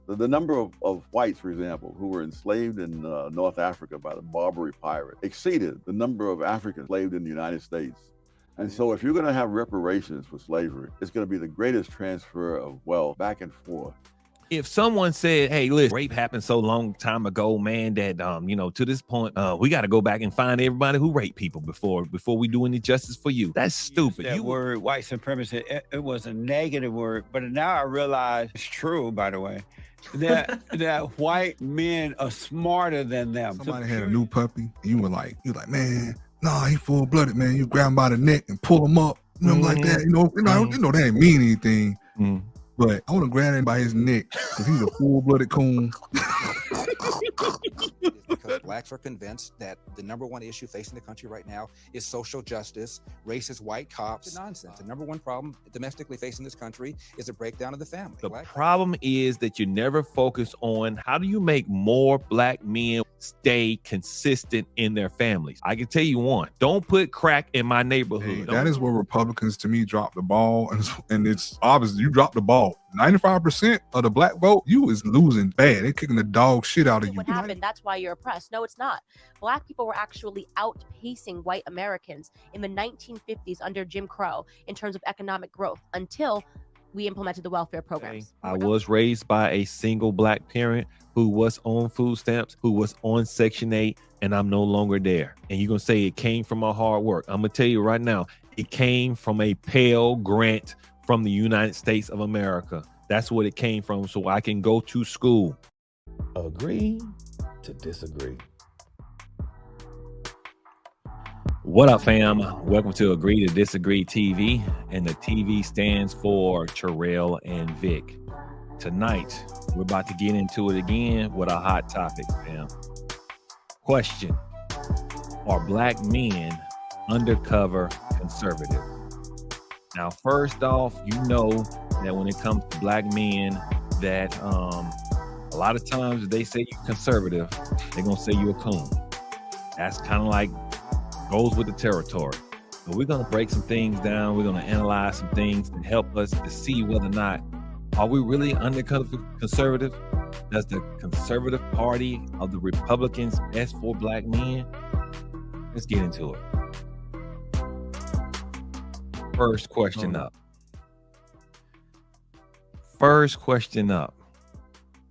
The number of whites, for example, who were enslaved in North Africa by the Barbary pirate exceeded the number of Africans enslaved in the United States. And so if you're going to have reparations for slavery, it's going to be the greatest transfer of wealth back and forth. If someone said, hey, listen, rape happened so long time ago, man, that to this point, we got to go back and find everybody who raped people before we do any justice for you. That's stupid. That word white supremacy, it was a negative word, but now I realize it's true, by the way, that white men are smarter than them. Somebody had a new puppy, and you were like, man, nah, he full-blooded, man. You grab him by the neck and pull him up, like that. That ain't mean anything. But I want to grab him by his neck because he's a full-blooded coon. Because blacks are convinced that the number one issue facing the country right now is social justice, racist white cops. It's nonsense. The number one problem domestically facing this country is a breakdown of the family. The problem is that you never focus on how do you make more black men stay consistent in their families. I can tell you one, don't put crack in my neighborhood. Hey, that is where Republicans, to me, drop the ball. And it's obvious you drop the ball. 95% of the black vote, you is losing bad. They're kicking the dog shit out of you. What happened? That's why you're oppressed. No, it's not. Black people were actually outpacing white Americans in the 1950s under Jim Crow in terms of economic growth until we implemented the welfare programs. I was raised by a single black parent who was on food stamps, who was on Section 8, and I'm no longer there. And you're going to say it came from my hard work. I'm going to tell you right now, it came from a Pell Grant from the United States of America. That's what it came from, so I can go to school. Agree to disagree. What up, fam? Welcome to Agree to Disagree TV, and the TV stands for Terrell and Vic. Tonight, we're about to get into it again with a hot topic, fam. Question: are black men undercover conservative? Now, first off, you know that when it comes to black men, that a lot of times if they say you're conservative, they're gonna say you're a coon. That's kind of like goes with the territory. But we're gonna break some things down. We're gonna analyze some things to help us to see whether or not are we really undercover conservative? Does the conservative party of the Republicans best for black men? Let's get into it. First question up.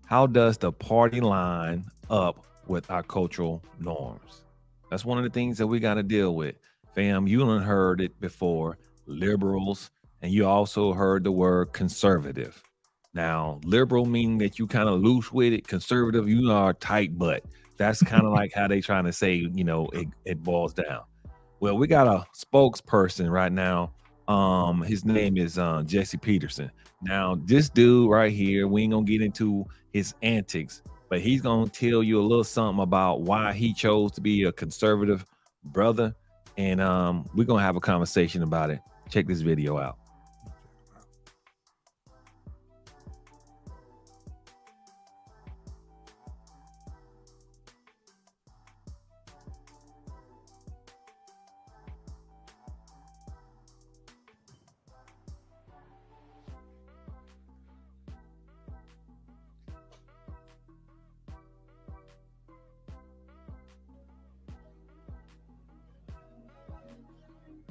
How does the party line up with our cultural norms? That's one of the things that we got to deal with. Fam, you done heard it before, liberals, and you also heard the word conservative. Now, liberal meaning that you kind of loose with it. Conservative, you are tight butt. That's kind of like how they trying to say, it boils down. Well, we got a spokesperson right now. His name is Jesse Peterson. Now, this dude right here, we ain't gonna get into his antics, but he's gonna tell you a little something about why he chose to be a conservative brother, and we're gonna have a conversation about it. Check this video out.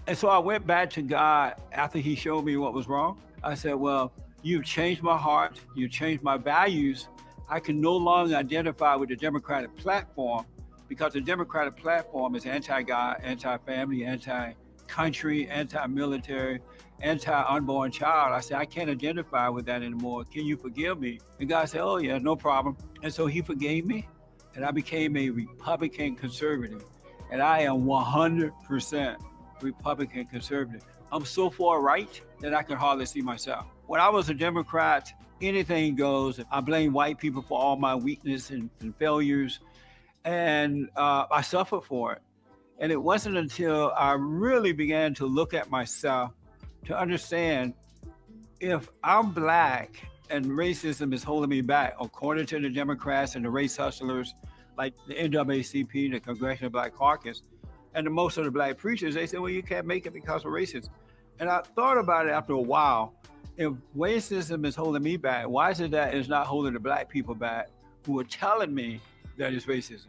And so I went back to God after he showed me what was wrong. I said, well, you've changed my heart. You've changed my values. I can no longer identify with the Democratic platform because the Democratic platform is anti-God, anti-family, anti-country, anti-military, anti-unborn child. I said, I can't identify with that anymore. Can you forgive me? And God said, oh yeah, no problem. And so he forgave me, and I became a Republican conservative. And I am 100% Republican conservative. I'm so far right that I can hardly see myself. When I was a Democrat, anything goes. I blame white people for all my weakness and failures, and I suffered for it. And it wasn't until I really began to look at myself to understand if I'm black and racism is holding me back, according to the Democrats and the race hustlers like the NAACP, the Congressional Black Caucus, and most of the black preachers, they say, well, you can't make it because of racism. And I thought about it after a while, if racism is holding me back, why is it that it's not holding the black people back who are telling me that it's racism?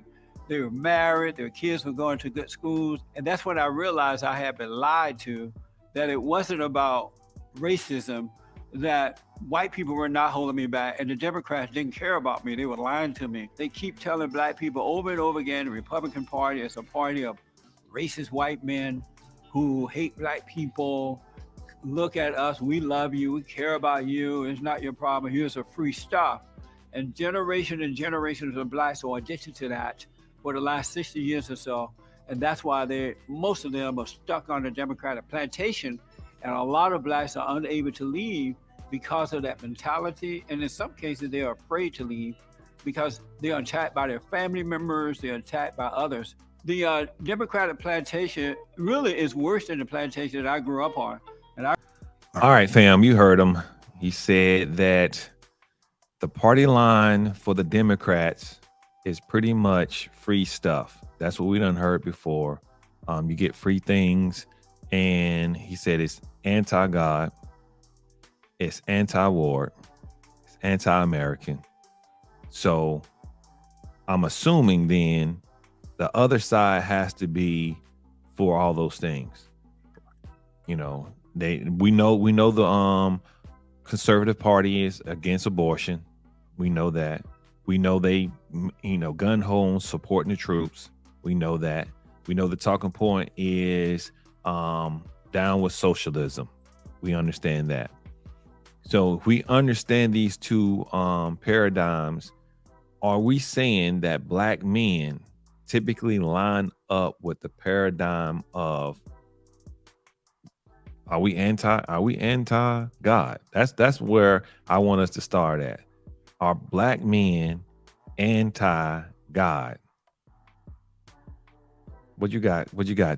They were married, their kids were going to good schools. And that's when I realized I had been lied to, that it wasn't about racism, that white people were not holding me back, and the Democrats didn't care about me. They were lying to me. They keep telling black people over and over again, the Republican Party is a party of racist white men who hate black people. Look at us, we love you, we care about you, it's not your problem, here's a free stuff. And generations of blacks are addicted to that for the last 60 years or so. And that's why most of them are stuck on the Democratic plantation. And a lot of blacks are unable to leave because of that mentality. And in some cases, they are afraid to leave because they're attacked by their family members, they're attacked by others. The Democratic plantation really is worse than the plantation that I grew up on. All right, fam, you heard him. He said that the party line for the Democrats is pretty much free stuff. That's what we done heard before. You get free things. And he said it's anti-God, it's anti-war, it's anti-American. So I'm assuming then the other side has to be for all those things. You know, we know the conservative party is against abortion. We know that. We know they, gun homes supporting the troops. We know that. We know the talking point is down with socialism. We understand that. So if we understand these two paradigms, are we saying that black men typically line up with the paradigm of are we anti-God? That's where I want us to start at. Are black men anti-God? What you got,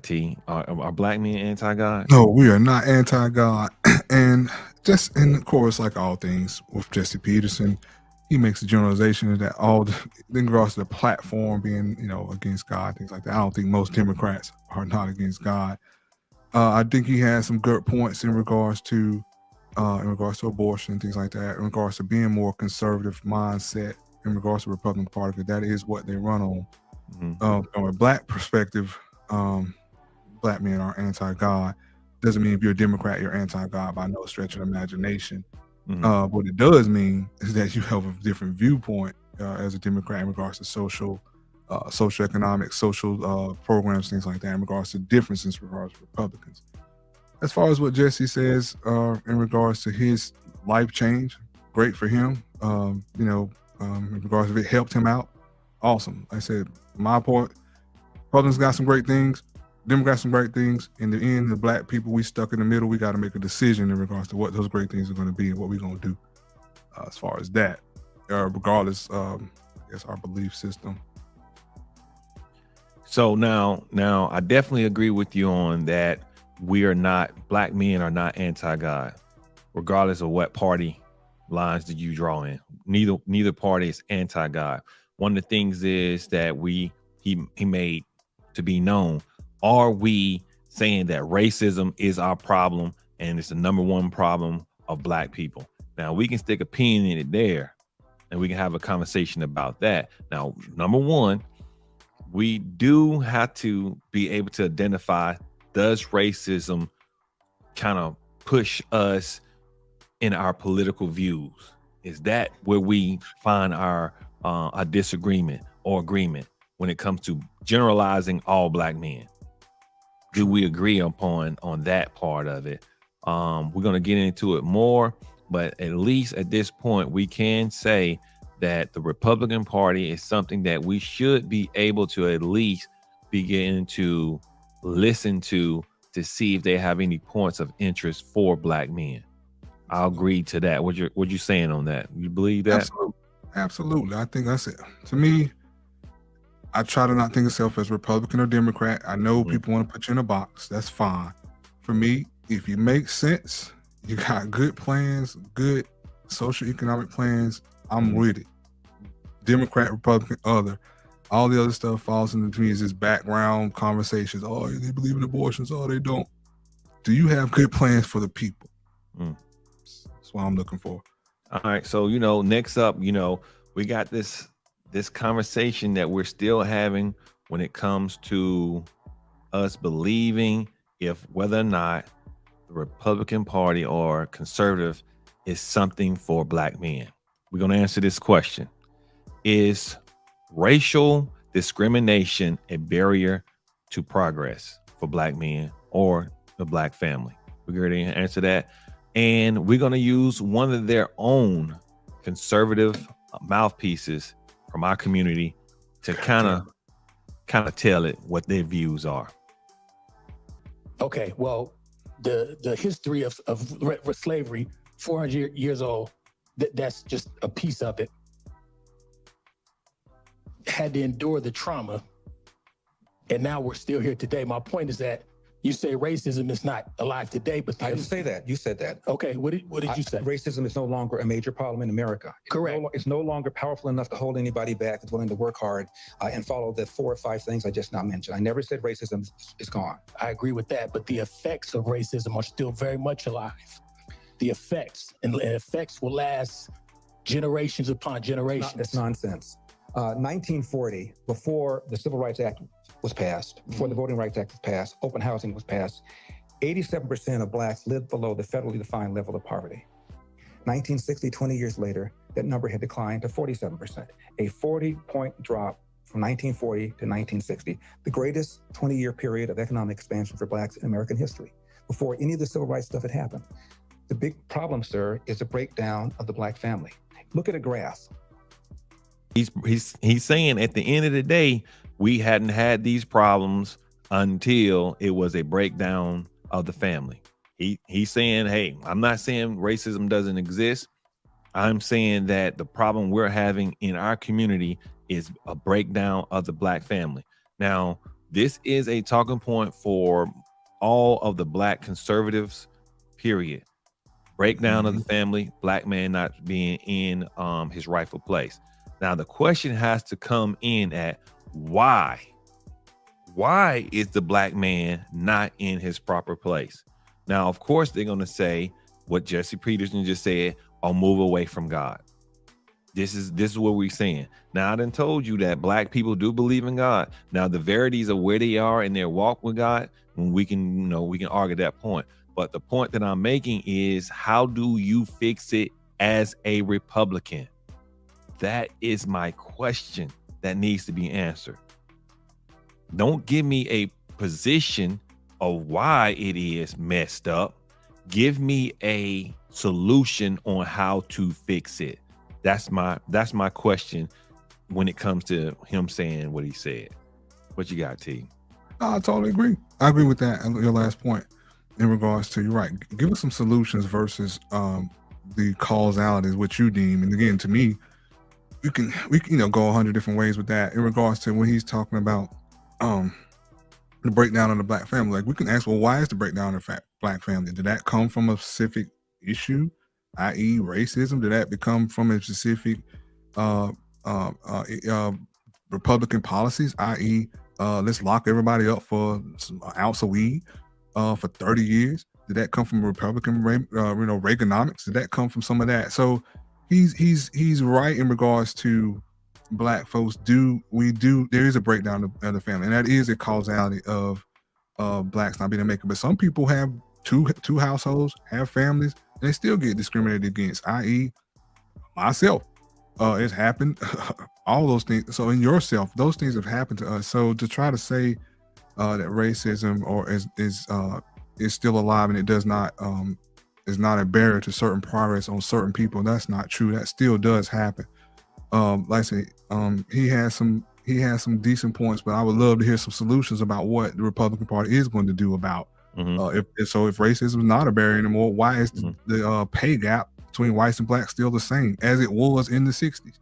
T? Are black men anti-God? No, we are not anti-God. And of course, like all things with Jesse Peterson, he makes a generalization that in regards to the platform being, against God, things like that. I don't think most Democrats are not against God. I think he has some good points in regards to abortion, things like that, in regards to being more conservative mindset in regards to the Republican Party, because that is what they run on. Mm-hmm. From a black perspective, black men are anti-God. Doesn't mean if you're a Democrat, you're anti-God by no stretch of imagination. Mm-hmm. What it does mean is that you have a different viewpoint as a Democrat in regards to socioeconomic, social programs, things like that, in regards to differences in regards to Republicans. As far as what Jesse says in regards to his life change, great for him. In regards to if it helped him out, awesome. Like I said, my point, Republicans got some great things, Democrats some great things. In the end, the black people, we stuck in the middle. We got to make a decision in regards to what those great things are going to be and what we're going to do as far as that, regardless, I guess, our belief system. So now I definitely agree with you on that. Black men are not anti-God, regardless of what party lines that you draw in. Neither party is anti-God. One of the things is that he made to be known. Are we saying that racism is our problem and it's the number one problem of black people? Now we can stick a pin in it there and we can have a conversation about that. Now, number one, we do have to be able to identify, does racism kind of push us in our political views? Is that where we find our disagreement or agreement when it comes to generalizing all black men? Do we agree on that part of it? We're going to get into it more, but at least at this point, we can say that the Republican Party is something that we should be able to at least begin to listen to see if they have any points of interest for black men. I'll agree to that. What you saying on that? You believe that? Absolutely. I think that's it. To me, I try to not think of myself as Republican or Democrat. I know people want to put you in a box. That's fine. For me, if you make sense, you got good plans, good socioeconomic plans, I'm with it. Democrat, Republican, other. All the other stuff falls into me as just background conversations. Oh, they believe in abortions. Oh, they don't. Do you have good plans for the people? That's what I'm looking for. All right. So, next up, we got this conversation that we're still having when it comes to us believing if whether or not the Republican Party or conservative is something for Black men. We're going to answer this question. Is racial discrimination a barrier to progress for Black men or the Black family? We're going to answer that. And we're going to use one of their own conservative mouthpieces from our community to kind of tell it what their views are. Okay, well, the history of slavery, 400 years old, that's just a piece of it. Had to endure the trauma, and now we're still here today. My point is that you say racism is not alive today, but I didn't say that. You said that. Okay, what did you say? Racism is no longer a major problem in America. Correct. It's no longer powerful enough to hold anybody back that's willing to work hard and follow the 4 or 5 things I just now mentioned. I never said racism is gone. I agree with that, but the effects of racism are still very much alive. The effects, and effects will last generations upon generations. That's nonsense. 1940, before the Civil Rights Act was passed, before the Voting Rights Act was passed, open housing was passed, 87% of Blacks lived below the federally defined level of poverty. 1960, 20 years later, that number had declined to 47%, a 40-point drop from 1940 to 1960, the greatest 20-year period of economic expansion for Blacks in American history, before any of the civil rights stuff had happened. The big problem, sir, is the breakdown of the Black family. Look at a graph. He's saying at the end of the day, we hadn't had these problems until it was a breakdown of the family. He's saying, hey, I'm not saying racism doesn't exist. I'm saying that the problem we're having in our community is a breakdown of the Black family. Now, this is a talking point for all of the Black conservatives, period. Breakdown of the family, Black man not being in his rightful place. Now, the question has to come in at why? Why is the Black man not in his proper place? Now, of course, they're going to say what Jesse Peterson just said, or move away from God. This is what we're saying. Now, I done told you that Black people do believe in God. Now, the verities of where they are in their walk with God, we can argue that point. But the point that I'm making is, how do you fix it as a Republican? That is my question that needs to be answered. Don't give me a position of why it is messed up. Give me a solution on how to fix it. That's my question when it comes to him saying what he said. What you got, T? I totally agree. I agree with that. Your last point in regards to, you're right. Give us some solutions versus the causalities, what you deem. And again, to me, we can go 100 different ways with that in regards to when he's talking about the breakdown of the Black family. Like, we can ask, well, why is the breakdown of the Black family? Did that come from a specific issue, i.e. racism? Did that become from a specific Republican policies, i.e. let's lock everybody up for some ounce of weed for 30 years? Did that come from Republican Reaganomics? Did that come from some of that? So he's right in regards to Black folks. There is a breakdown of the family, and that is a causality of Blacks not being able to make it. But some people have two households, have families, and they still get discriminated against, i.e. myself. It's happened. All those things. So in yourself, those things have happened to us. So to try to say that racism is still alive and it does not is not a barrier to certain progress on certain people, that's not true. That still does happen. Like I say, he has some decent points, but I would love to hear some solutions about what the Republican Party is going to do about. If racism is not a barrier anymore, why is the pay gap between whites and Blacks still the same as it was in the 60s?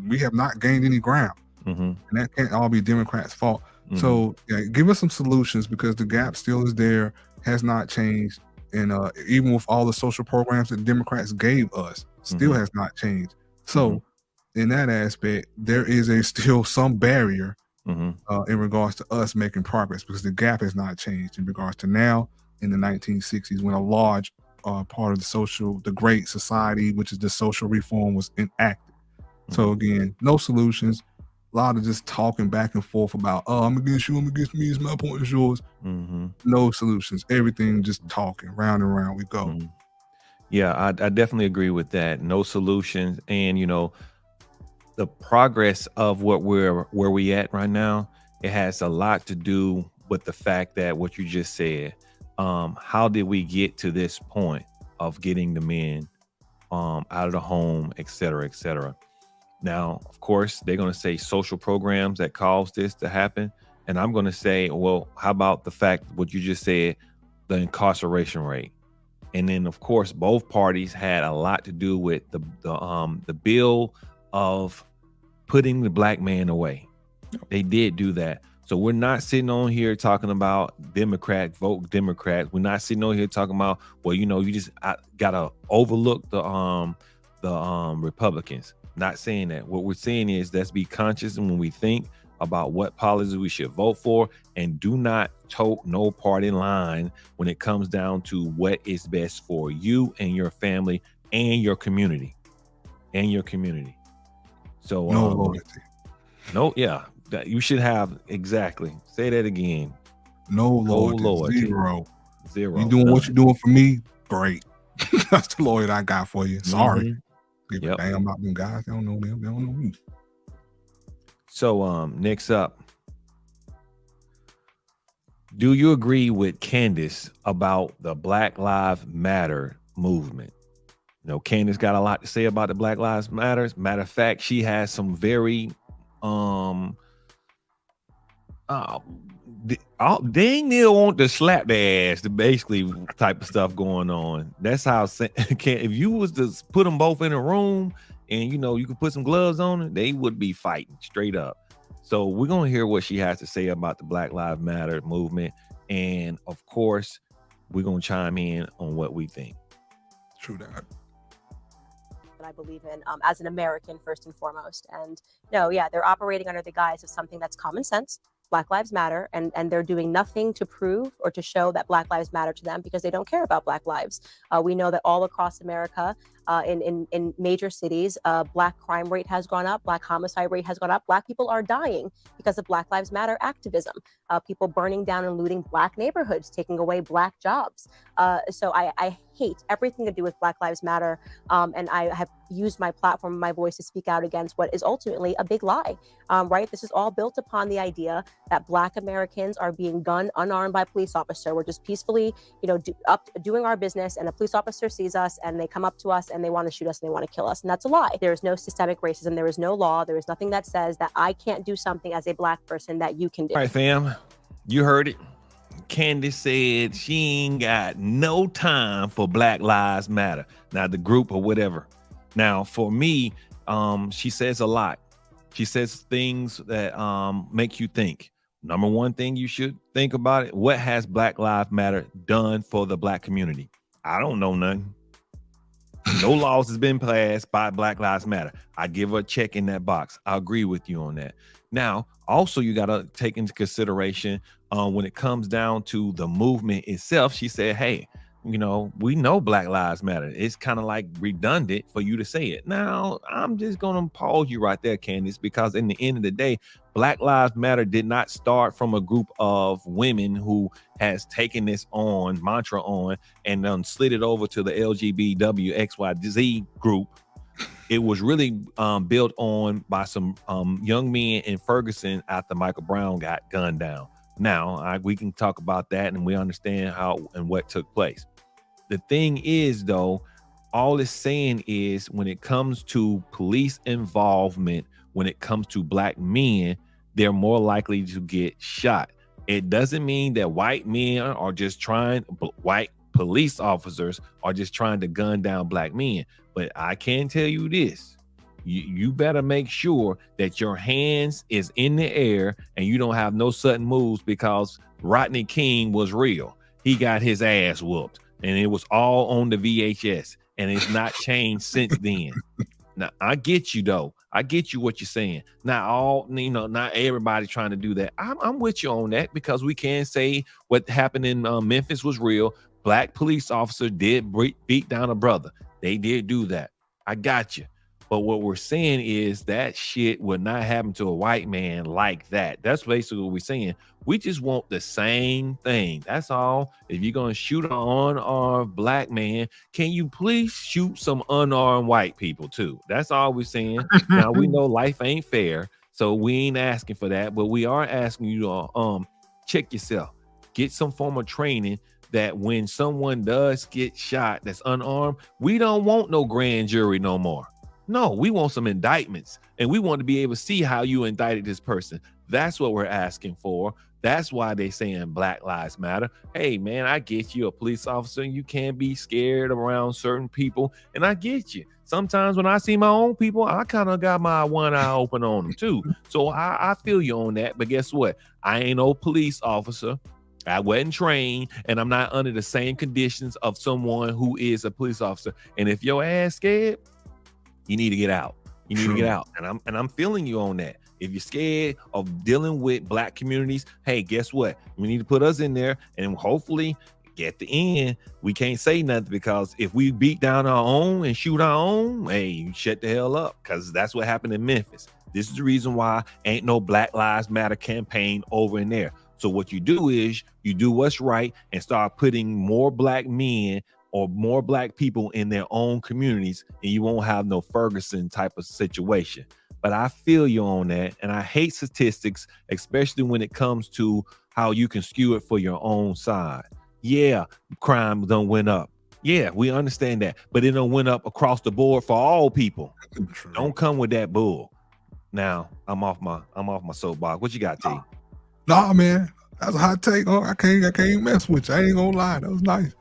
We have not gained any ground, and that can't all be Democrats' fault. So give us some solutions, because the gap still is there, has not changed, and even with all the social programs that Democrats gave us, still has not changed. So in that aspect, there is still some barrier in regards to us making progress, because the gap has not changed in regards to now in the 1960s, when a large part of the Great Society, which is the social reform, was enacted. So again, no solutions. A lot of just talking back and forth about, oh, I'm against you, I'm against me, it's my point, it's yours. No solutions. Everything just talking, round and round we go. Yeah, I definitely agree with that. No solutions. And, the progress of where we at right now, it has a lot to do with the fact that what you just said, how did we get to this point of getting the men out of the home, et cetera, et cetera. Now, of course, they're going to say social programs that caused this to happen. And I'm going to say, well, how about the fact what you just said, the incarceration rate? And then, of course, both parties had a lot to do with the bill of putting the black man away. They did do that. So we're not sitting on here talking about Democrat, vote Democrats. We're not sitting on here talking about, well, you just gotta overlook the Republicans. Not saying that. What we're saying is let's be conscious when we think about what policies we should vote for, and do not toe no party line when it comes down to what is best for you and your family and your community. So no loyalty. No, yeah. You should have, exactly. Say that again. No loyalty. Zero. You doing what you're doing for me? Great. That's the loyalty I got for you. Sorry. Give a damn about them guys. They don't know them. They don't know me. So next up, do you agree with Candace about the Black Lives Matter movement? Candace got a lot to say about the Black Lives Matter. Matter of fact, she has some very dang near want to slap their ass, the basically type of stuff going on. That's how if you was to put them both in a room and you could put some gloves on it, they would be fighting straight up. So we're gonna hear what she has to say about the Black Lives Matter movement, and of course we're gonna chime in on what we think. True that. I believe in as an American first and foremost. And no, yeah, they're operating under the guise of something that's common sense. Black Lives Matter, and they're doing nothing to prove or to show that Black lives matter to them, because they don't care about Black lives. We know that all across America, in major cities, Black crime rate has gone up, Black homicide rate has gone up. Black people are dying because of Black Lives Matter activism. People burning down and looting Black neighborhoods, taking away Black jobs. So I hate everything to do with Black Lives Matter, and I have used my platform and my voice to speak out against what is ultimately a big lie. Right? This is all built upon the idea that Black Americans are being gunned unarmed by a police officer. We're just peacefully, doing our business, and a police officer sees us and they come up to us and they want to shoot us and they want to kill us. And that's a lie. There is no systemic racism. There is no law. There is nothing that says that I can't do something as a Black person that you can do. All right, fam, you heard it. Candace said she ain't got no time for Black Lives Matter. Now, the group or whatever. Now, for me, she says a lot. She says things that make you think. Number one thing you should think about it: what has Black Lives Matter done for the Black community? I don't know nothing. No laws has been passed by Black Lives Matter. I give her a check in that box. I agree with you on that. Now, also, you got to take into consideration when it comes down to the movement itself. She said, hey, we know Black Lives Matter. It's kind of like redundant for you to say it. Now, I'm just going to pause you right there, Candace, because in the end of the day, Black Lives Matter did not start from a group of women who has taken this mantra on and slid it over to the LGBTQXYZ group. It was really built on by some young men in Ferguson after Michael Brown got gunned down. Now, we can talk about that, and we understand how and what took place. The thing is, though, all it's saying is when it comes to police involvement, when it comes to Black men, they're more likely to get shot. It doesn't mean that white police officers are just trying to gun down Black men. But I can tell you this. You better make sure that your hands is in the air and you don't have no sudden moves, because Rodney King was real. He got his ass whooped, and it was all on the VHS, and it's not changed since then. Now, I get you, though. I get you what you're saying. Not everybody trying to do that. I'm with you on that, because we can say what happened in Memphis was real. black police officer did beat down a brother. They did do that. I got you. But what we're saying is that shit would not happen to a white man like that. That's basically what we're saying. We just want the same thing. That's all. If you're going to shoot an unarmed black man, can you please shoot some unarmed white people too? That's all we're saying. Now, we know life ain't fair, so we ain't asking for that, but we are asking you to check yourself. Get some form of training that when someone does get shot that's unarmed, we don't want no grand jury no more. No, we want some indictments, and we want to be able to see how you indicted this person. That's what we're asking for. That's why they saying Black Lives Matter. Hey, man, I get you, a police officer, and you can't be scared around certain people, and I get you. Sometimes when I see my own people, I kind of got my one eye open on them too. So I feel you on that, but guess what? I ain't no police officer. I wasn't trained, and I'm not under the same conditions of someone who is a police officer. And if your ass scared, you need to get out. You need to get out. And I'm feeling you on that. If you're scared of dealing with black communities, hey, guess what? We need to put us in there, and hopefully at the end, we can't say nothing, because if we beat down our own and shoot our own, hey, you shut the hell up, because that's what happened in Memphis. This is the reason why ain't no Black Lives Matter campaign over in there. So what you do is you do what's right and start putting more black men or more black people in their own communities, and you won't have no Ferguson type of situation. But I feel you on that, and I hate statistics, especially when it comes to how you can skew it for your own side. Yeah, crime don't went up. Yeah, we understand that, but it don't went up across the board for all people. Don't come with that bull. Now I'm off my soapbox. What you got, T? Nah, man, that's a hot take. Oh, I can't mess with you. I ain't gonna lie, that was nice.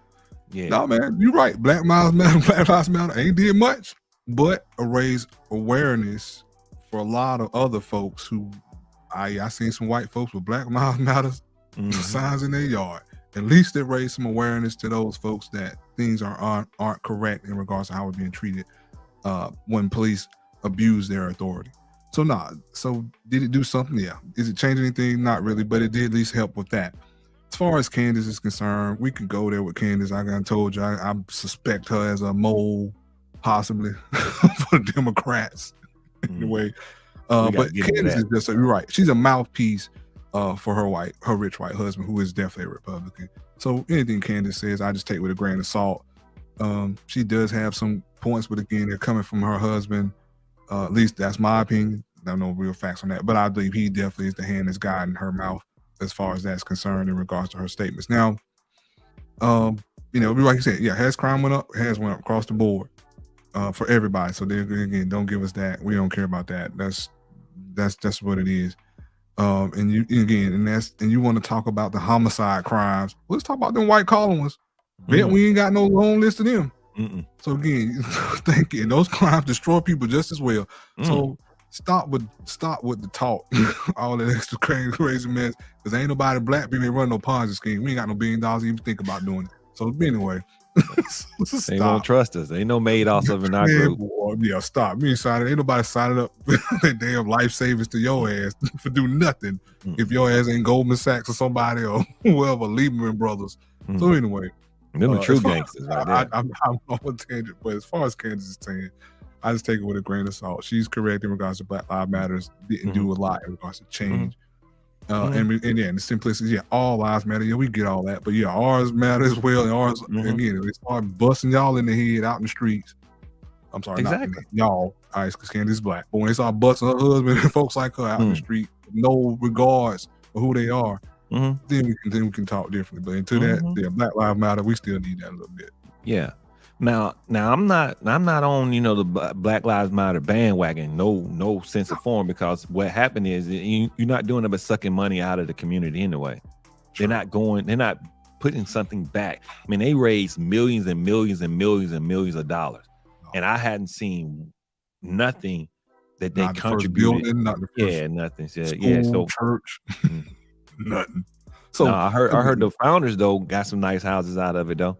Yeah. No, man, you're right. Black Lives Matter ain't did much, but raise awareness for a lot of other folks who I seen some white folks with Black Lives Matter signs in their yard. At least it raised some awareness to those folks that things aren't correct in regards to how we're being treated when police abuse their authority. So did it do something? Yeah. Is it change anything? Not really, but it did at least help with that. As far as Candace is concerned, we could go there with Candace. I told you, I suspect her as a mole, possibly, for the Democrats. Anyway, but Candace is just, you're right. She's a mouthpiece for her rich white husband, who is definitely a Republican. So anything Candace says, I just take with a grain of salt. She does have some points, but again, they're coming from her husband. At least that's my opinion. I have no real facts on that, but I believe he definitely is the hand that's guiding her mouth as far as that's concerned in regards to her statements. Now, like you said, yeah, has crime went up? Has went up across the board for everybody. So again, don't give us that. We don't care about that. That's what it is. And you want to talk about the homicide crimes? Let's talk about them white collar ones. Bet we ain't got no long list of them. So again, thinking those crimes destroy people just as well. So stop with the talk, all that extra crazy mess, because ain't nobody black people run no Ponzi scheme. We ain't got no $1 billion to even think about doing it. So anyway, they don't trust us. Ain't no Madoffs of in our group. Yeah, stop. Me signing. Ain't nobody signing up that damn life savings to your ass for do nothing if your ass ain't Goldman Sachs or somebody or whoever, Lehman Brothers. So anyway. Them the true gangsters right there. I'm on a tangent, but as far as Candace is saying, I just take it with a grain of salt. She's correct in regards to Black Lives Matter. Didn't do a lot in regards to change. And the simplicity, yeah, all lives matter. Yeah, we get all that, but yeah, ours matter as well. And ours, again, they start busting y'all in the head out in the streets. I'm sorry, not y'all, all right, because Candace is black. But when they start busting her husband and folks like her out in the street, no regards for who they are, then we can talk differently. But until that, yeah, Black Lives Matter, we still need that a little bit. Yeah. Now I'm not on the Black Lives Matter bandwagon, no sense of form, because what happened is you're not doing it but sucking money out of the community anyway. They're not putting something back. I mean, they raised millions and millions and millions and millions of dollars, and I hadn't seen nothing that they contributed. Nothing. So church. Nothing. So I heard the founders though got some nice houses out of it though,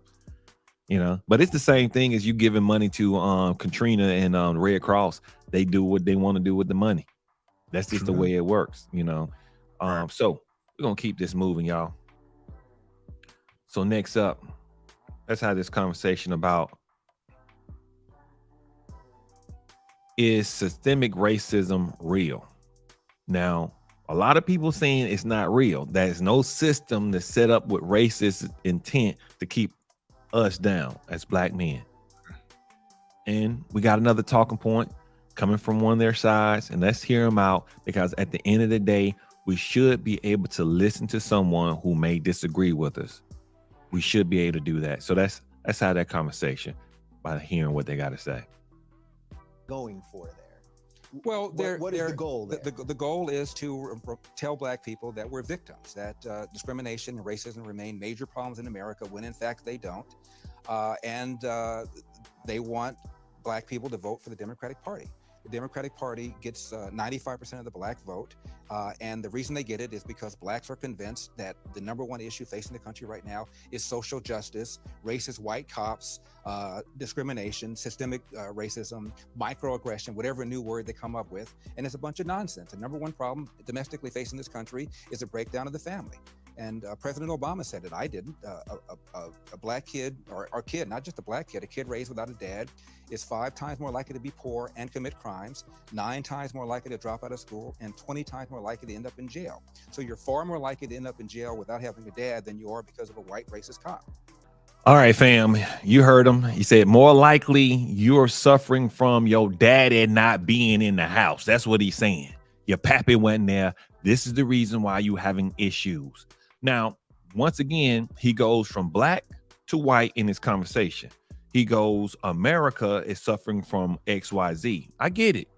But it's the same thing as you giving money to Katrina and Red Cross. They do what they want to do with the money. That's just the way it works, So we're gonna keep this moving, y'all. So next up, let's have this conversation about, is systemic racism real? Now, a lot of people saying it's not real. There's no system that's set up with racist intent to keep us down as black men. And we got another talking point coming from one of their sides, and let's hear them out, because at the end of the day, we should be able to listen to someone who may disagree with us. We should be able to do that. So let's have that conversation by hearing what they got to say. Going for there? Well, what is the goal there? The goal is to tell black people that we're victims, that discrimination and racism remain major problems in America when in fact they don't. And they want black people to vote for the Democratic Party. The Democratic Party gets 95% of the black vote. And the reason they get it is because blacks are convinced that the number one issue facing the country right now is social justice, racist white cops, discrimination, systemic racism, microaggression, whatever new word they come up with. And it's a bunch of nonsense. The number one problem domestically facing this country is a breakdown of the family. And President Obama said it. I didn't. A black kid, or kid, not just a black kid, a kid raised without a dad is 5 times more likely to be poor and commit crimes, 9 times more likely to drop out of school, and 20 times more likely to end up in jail. So you're far more likely to end up in jail without having a dad than you are because of a white racist cop. All right, fam, you heard him. He said more likely you're suffering from your daddy not being in the house. That's what he's saying. Your pappy wasn't there. This is the reason why you having issues. Now, once again, he goes from black to white in this conversation. He goes, America is suffering from XYZ. I get it.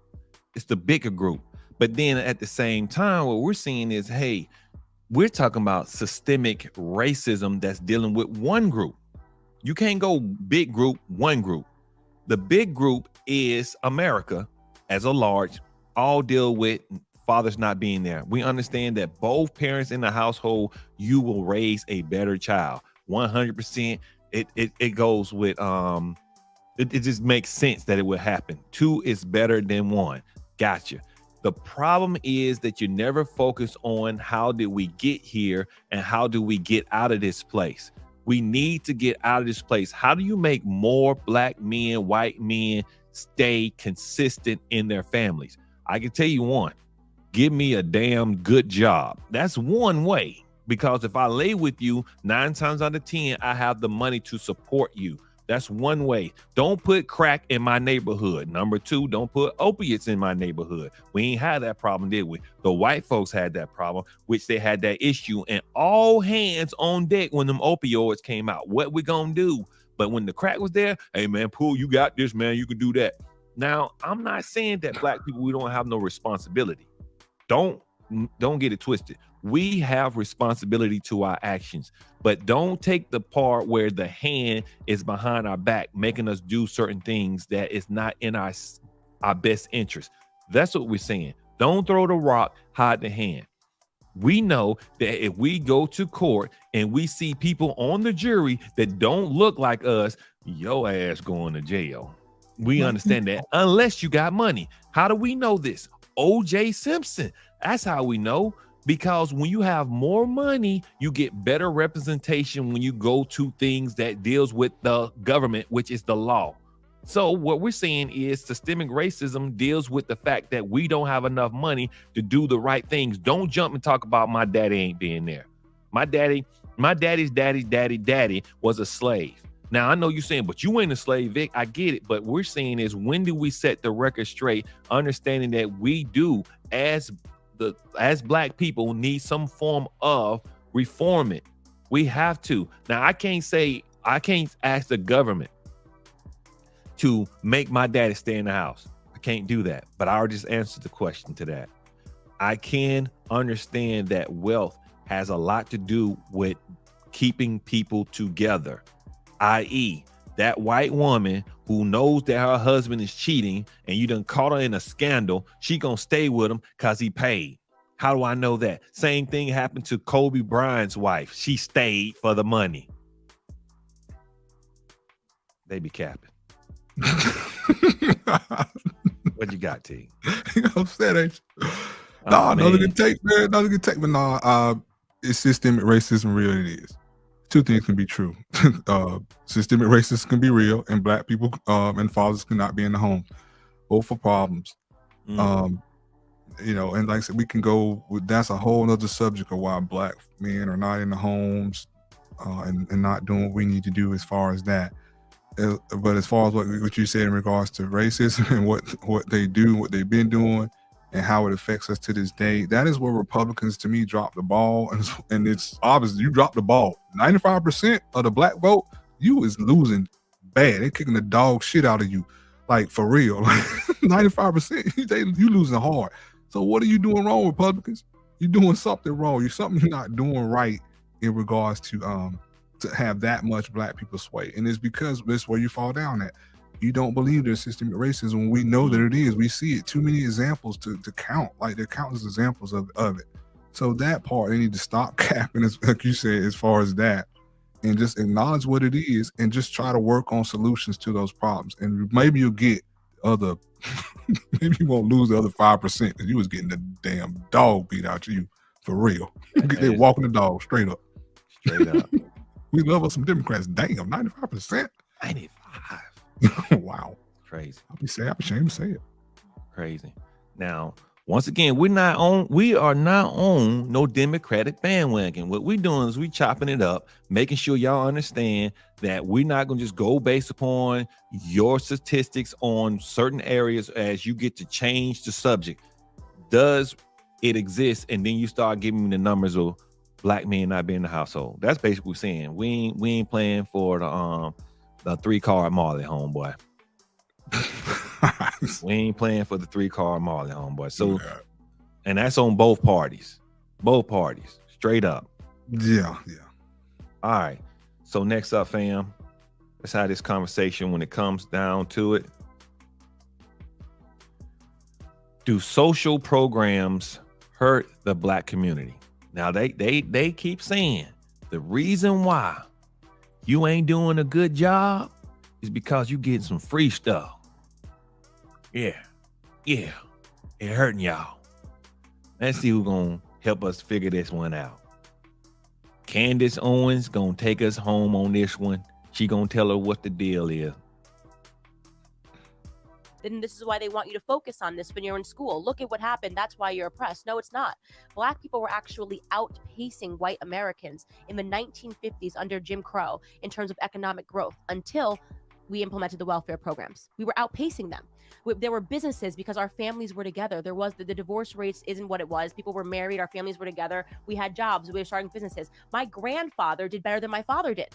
It's the bigger group. But then at the same time, what we're seeing is, hey, we're talking about systemic racism that's dealing with one group. You can't go big group, one group. The big group is America as a large, all deal with fathers not being there. We understand that both parents in the household, you will raise a better child. 100%. It goes with it just makes sense that it would happen. 2 is better than 1. Gotcha. The problem is that you never focus on how did we get here and how do we get out of this place. We need to get out of this place. How do you make more black men, white men stay consistent in their families? I can tell you one. Give me a damn good job. That's one way. Because if I lay with you 9 times out of 10, I have the money to support you. That's one way. Don't put crack in my neighborhood. Number 2, don't put opiates in my neighborhood. We ain't had that problem, did we? The white folks had that problem, which they had that issue, and all hands on deck when them opioids came out. What we gonna do? But when the crack was there, hey man, Pooh, you got this, man. You can do that. Now, I'm not saying that black people, we don't have no responsibility. Don't get it twisted. We have responsibility to our actions, but don't take the part where the hand is behind our back, making us do certain things that is not in our best interest. That's what we're saying. Don't throw the rock, hide the hand. We know that if we go to court and we see people on the jury that don't look like us, your ass going to jail. We understand that unless you got money. How do we know this? O.J. Simpson. That's how we know. Because when you have more money, you get better representation when you go to things that deals with the government, which is the law. So what we're saying is systemic racism deals with the fact that we don't have enough money to do the right things. Don't jump and talk about my daddy ain't being there. My daddy's daddy was a slave. Now, I know you're saying, but you ain't a slave, Vic. I get it. But we're saying is, when do we set the record straight, understanding that we do, as black people, need some form of reforming. We have to. Now, I can't ask the government to make my daddy stay in the house. I can't do that. But I already just answered the question to that. I can understand that wealth has a lot to do with keeping people together, i.e., that white woman who knows that her husband is cheating and you done caught her in a scandal, she gonna stay with him because he paid. How do I know that? Same thing happened to Kobe Bryant's wife. She stayed for the money. They be capping. What you got, T? I'm upset, ain't you? No, another good take, man. Another good take, but no, it's systemic racism, real it is. two things can be true. Systemic racism can be real, and black people and fathers cannot be in the home. Both are problems. You know, and like I said, we can go with, that's a whole other subject of why black men are not in the homes and not doing what we need to do as far as that. But as far as what you said in regards to racism and what they do, what they've been doing, and how it affects us to this day, that is where Republicans, to me, drop the ball. And it's obvious you dropped the ball. 95% of the black vote, you is losing bad. They're kicking the dog shit out of you, like for real. 95%, you losing hard. So what are you doing wrong, Republicans? You're doing something wrong. You're not doing right in regards to have that much black people sway. And it's because that's where you fall down at. You don't believe there's systemic racism when we know that it is. We see it. Too many examples to count. Like there are countless examples of it. So that part, they need to stop capping, like you said, as far as that, and just acknowledge what it is and just try to work on solutions to those problems. And maybe you'll get other, maybe you won't lose the other 5% because you was getting the damn dog beat out of you for real. They're walking the dog straight up. Straight up. We love us some Democrats. Damn, 95%. 95. Wow. Crazy. I'm ashamed to say it. Crazy. Now, once again, we are not on no Democratic bandwagon. What we're doing is we chopping it up, making sure y'all understand that we're not going to just go based upon your statistics on certain areas as you get to change the subject. Does it exist? And then you start giving me the numbers of black men not being in the household. That's basically saying we ain't playing for the 3-car Marley, homeboy. We ain't playing for the 3-car Marley, homeboy. So, and that's on both parties, straight up. Yeah. All right. So next up, fam, let's have this conversation when it comes down to it. Do social programs hurt the black community? Now they keep saying the reason why you ain't doing a good job is because you getting some free stuff. Yeah, it hurting y'all. Let's see who's gonna help us figure this one out. Candace Owens gonna take us home on this one. She gonna tell her what the deal is. Then this is why they want you to focus on this when you're in school. Look at what happened. That's why you're oppressed. No, it's not. Black people were actually outpacing white Americans in the 1950s under Jim Crow in terms of economic growth until we implemented the welfare programs. We were outpacing them. There were businesses because our families were together. There was the divorce rates isn't what it was. People were married. Our families were together. We had jobs. We were starting businesses. My grandfather did better than my father did.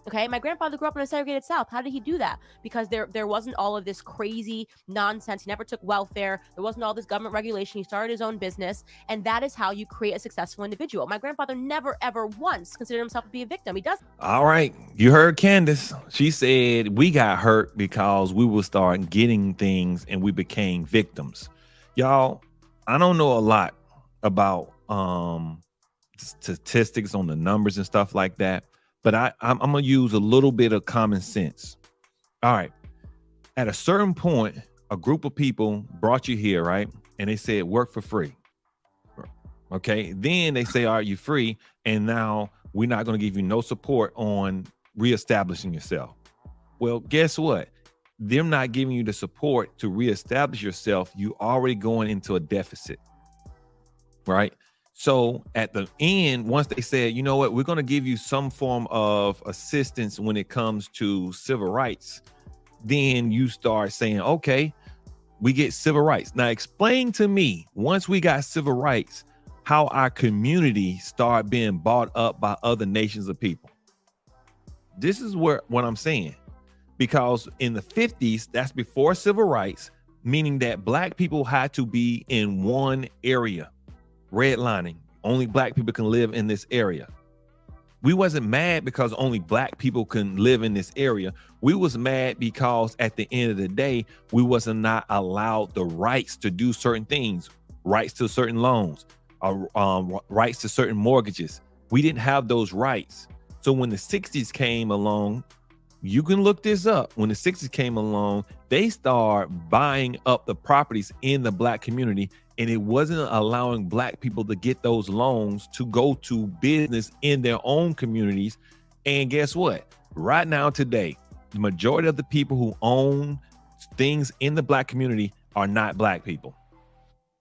Okay, my grandfather grew up in a segregated South. How did he do that? Because there wasn't all of this crazy nonsense. He never took welfare. There wasn't all this government regulation. He started his own business, and that is how you create a successful individual. My grandfather never, ever once considered himself to be a victim. He doesn't. All right, you heard Candace. She said we got hurt because we will start getting things and we became victims. Y'all, I don't know a lot about statistics on the numbers and stuff like that. But I'm going to use a little bit of common sense. All right. At a certain point, a group of people brought you here, right? And they said, work for free. Okay. Then they say, all right, you're free. And now we're not going to give you no support on reestablishing yourself. Well, guess what? Them not giving you the support to reestablish yourself, you already going into a deficit, right? So at the end, once they said, you know what, we're going to give you some form of assistance when it comes to civil rights, then you start saying, okay, we get civil rights. Now explain to me, once we got civil rights, how our community start being bought up by other nations of people. This is what I'm saying, because in the 50s, that's before civil rights, meaning that black people had to be in one area. Redlining, only black people can live in this area. We wasn't mad because only black people can live in this area. We was mad because at the end of the day, we wasn't not allowed the rights to do certain things, rights to certain loans, rights to certain mortgages. We didn't have those rights. So when the 60s came along, you can look this up. When the 60s came along, they start buying up the properties in the black community, and it wasn't allowing black people to get those loans to go to business in their own communities And guess what? Right now, today, the majority of the people who own things in the black community are not black people.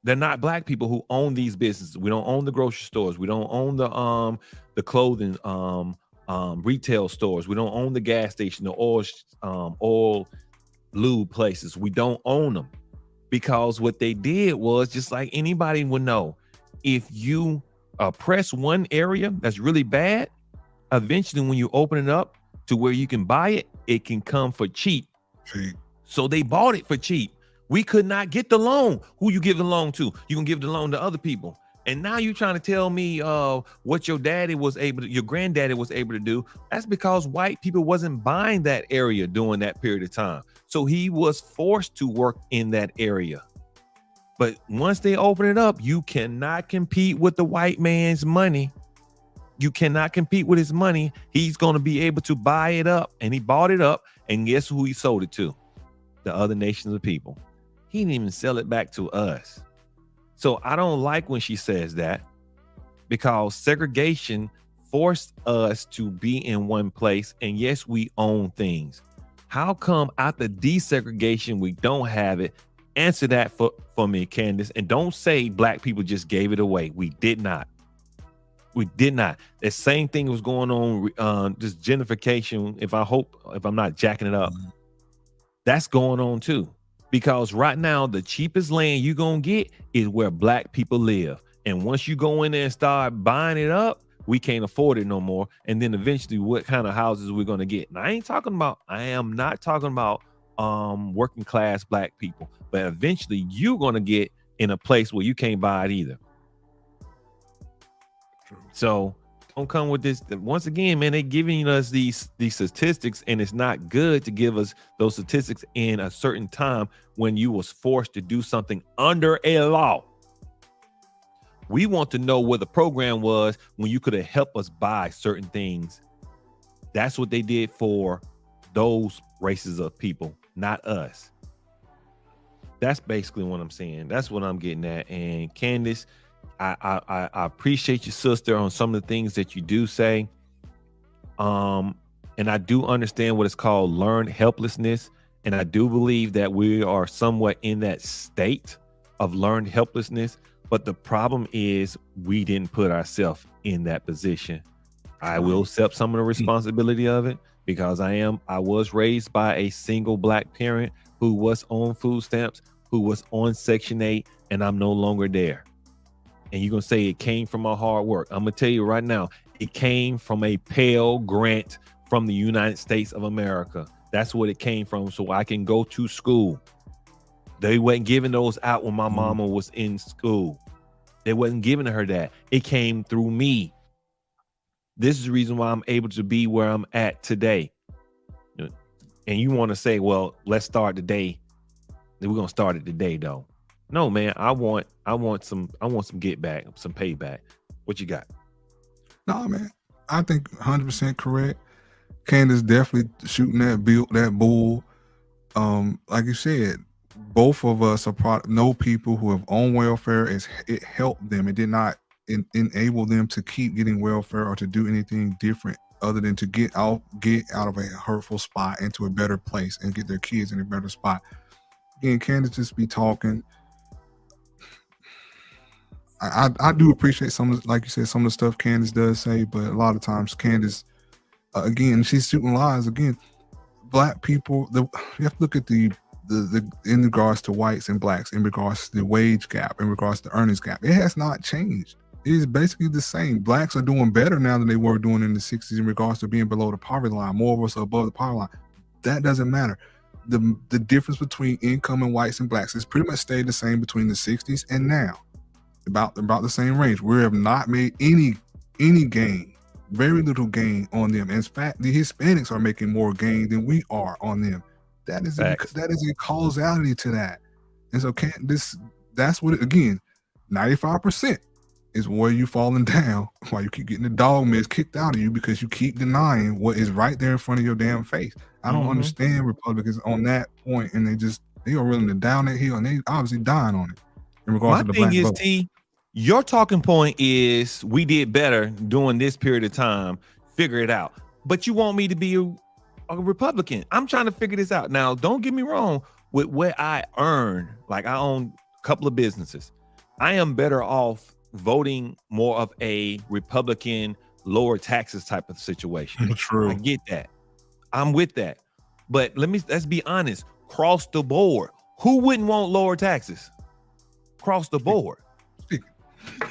They're not black people who own these businesses. We don't own the grocery stores. We don't own the clothing retail stores. We don't own the gas station, the oil lube places. We don't own them, because what they did was, just like anybody would know, if you oppress one area that's really bad, eventually when you open it up to where you can buy it, it can come for cheap. So they bought it for cheap. We could not get the loan. Who you give the loan to? You can give the loan to other people. And now you're trying to tell me what your daddy was able to, your granddaddy was able to do. That's because white people wasn't buying that area during that period of time. So he was forced to work in that area. But once they open it up, you cannot compete with the white man's money. You cannot compete with his money. He's going to be able to buy it up. And he bought it up. And guess who he sold it to? The other nations of people. He didn't even sell it back to us. So I don't like when she says that, because segregation forced us to be in one place. And yes, we own things. How come after desegregation, we don't have it? Answer that for me, Candace. And don't say black people just gave it away. We did not. We did not. The same thing was going on, this gentrification. If I'm not jacking it up, that's going on too. Because right now, the cheapest land you're going to get is where black people live. And once you go in there and start buying it up, we can't afford it no more. And then eventually, what kind of houses we're going to get? And I am not talking about working class black people. But eventually, you're going to get in a place where you can't buy it either. So don't come with this. Once again, man, they're giving us these statistics, and it's not good to give us those statistics in a certain time when you was forced to do something under a law. We want to know where the program was when you could have helped us buy certain things. That's what they did for those races of people, not us. That's basically what I'm saying. That's what I'm getting at. And Candace, I appreciate you, sister, on some of the things that you do say. And I do understand what it's called learned helplessness. And I do believe that we are somewhat in that state of learned helplessness. But the problem is we didn't put ourselves in that position. I will accept some of the responsibility of it, because I was raised by a single black parent who was on food stamps, who was on Section 8, and I'm no longer there. And you're going to say it came from my hard work. I'm going to tell you right now, it came from a Pell Grant from the United States of America. That's what it came from, so I can go to school. They wasn't giving those out when my mama was in school. They wasn't giving her that. It came through me. This is the reason why I'm able to be where I'm at today. And you want to say, well, let's start today. We're going to start it today, though. No, man, I want some get back, some payback. What you got? No, man, I think 100% correct. Candace definitely shooting that bull. Like you said, both of us know people who have owned welfare. It helped them. It did not enable them to keep getting welfare or to do anything different other than to get out of a hurtful spot into a better place and get their kids in a better spot. Again, Candace just be talking. I do appreciate some of, like you said, some of the stuff Candace does say, but a lot of times Candace, again, she's shooting lies. Again, black people, you have to look at the in regards to whites and blacks, in regards to the wage gap, in regards to earnings gap. It has not changed. It is basically the same. Blacks are doing better now than they were doing in the 60s in regards to being below the poverty line. More of us are above the poverty line. That doesn't matter. The difference between income and whites and blacks has pretty much stayed the same between the 60s and now. About the same range. We have not made any gain, very little gain on them. In fact, the Hispanics are making more gain than we are on them. That is a causality to that. And so that's what again, 95% is where you falling down while you keep getting the dog mess kicked out of you because you keep denying what is right there in front of your damn face. I don't understand Republicans on that point, and they are willing to down that hill, and they obviously dying on it. In regards to the black vote. T, your talking point is we did better during this period of time. Figure it out. but you want me to be a Republican. I'm trying to figure this out. Now, don't get me wrong, with what I earn, like I own a couple of businesses, I am better off voting more of a Republican, lower taxes type of situation. True. I get that. I'm with that. But let's be honest, across the board, who wouldn't want lower taxes? Across the board.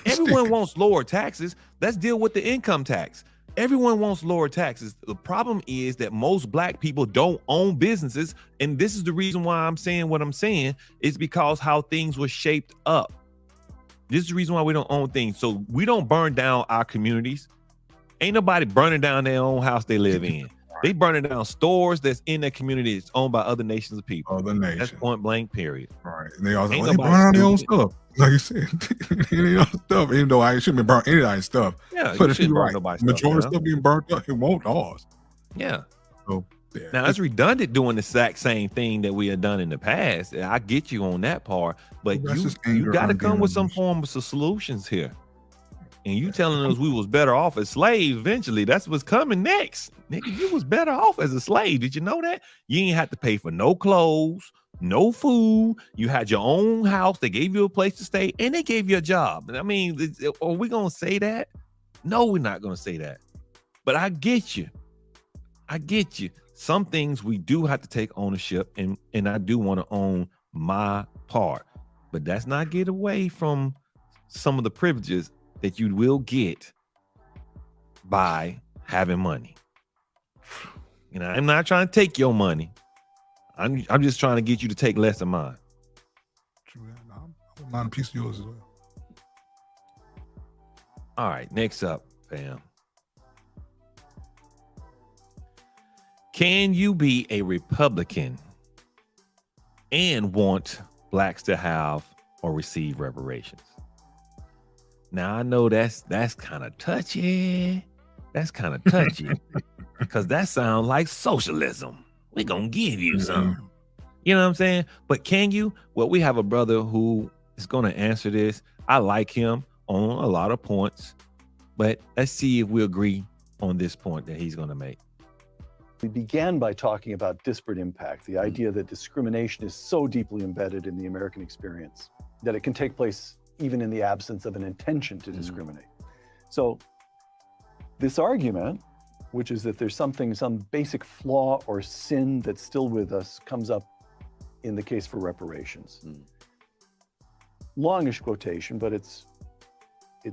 Everyone wants lower taxes. Let's deal with the income tax. Everyone wants lower taxes. The problem is that most black people don't own businesses. And this is the reason why I'm saying what I'm saying, is because how things were shaped up. This is the reason why we don't own things. So we don't burn down our communities. Ain't nobody burning down their own house they live in. They burning down stores that's in that community that's owned by other nations of people. Other nations. That's point blank, period. Right. And they also Ain't they burn nobody down their own stupid. stuff. Like you said, their own stuff, even though I shouldn't be burnt anybody's stuff. Yeah, you But if shouldn't you're burn right, nobody's majority of stuff, stuff getting burnt up, it won't ours. Yeah. So yeah. Now it's redundant doing the exact same thing that we have done in the past. And I get you on that part, but That's just you anger got to on come with some damage. form of solutions here. And you telling us we was better off as slaves eventually. That's what's coming next. Nigga, you was better off as a slave. Did you know that? You ain't have to pay for no clothes, no food. You had your own house. They gave you a place to stay, and they gave you a job. I mean, are we going to say that? No, we're not going to say that. But I get you. I get you. Some things we do have to take ownership, and I do want to own my part. But that's not get away from some of the privileges that you will get by having money. You know, I'm not trying to take your money. I'm just trying to get you to take less of mine. True. I wouldn't mind a piece of yours as well. All right, next up, fam. Can you be a Republican and want blacks to have or receive reparations? Now I know that's kind of touchy. That's kind of touchy because that sounds like socialism. We're gonna give you some. You know what I'm saying? But can you? Well, we have a brother who is gonna answer this. I like him on a lot of points, but let's see if we agree on this point that he's gonna make. We began by talking about disparate impact, the idea that discrimination is so deeply embedded in the American experience that it can take place even in the absence of an intention to discriminate. So this argument, which is that there's some basic flaw or sin that's still with us, comes up in the case for reparations. Longish quotation, but it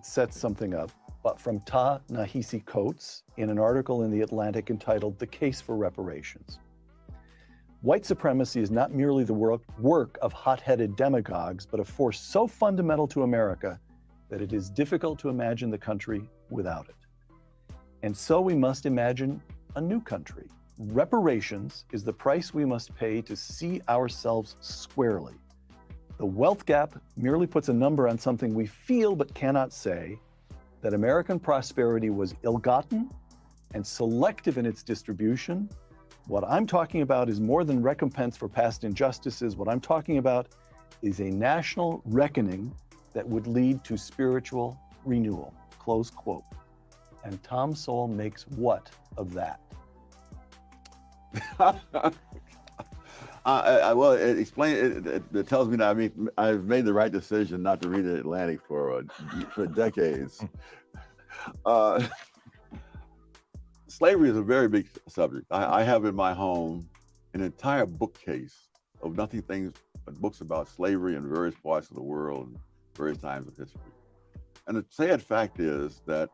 sets something up. But from Ta-Nehisi Coates in an article in The Atlantic entitled "The Case for Reparations." White supremacy is not merely the work of hot-headed demagogues, but a force so fundamental to America that it is difficult to imagine the country without it. And so we must imagine a new country. Reparations is the price we must pay to see ourselves squarely. The wealth gap merely puts a number on something we feel but cannot say, that American prosperity was ill-gotten and selective in its distribution. What I'm talking about is more than recompense for past injustices. What I'm talking about is a national reckoning that would lead to spiritual renewal, close quote. And Tom Sowell makes what of that? Well, it tells me that I've made the right decision not to read the Atlantic for decades. Slavery is a very big subject. I have in my home an entire bookcase of nothing but books about slavery in various parts of the world, and various times of history. And the sad fact is that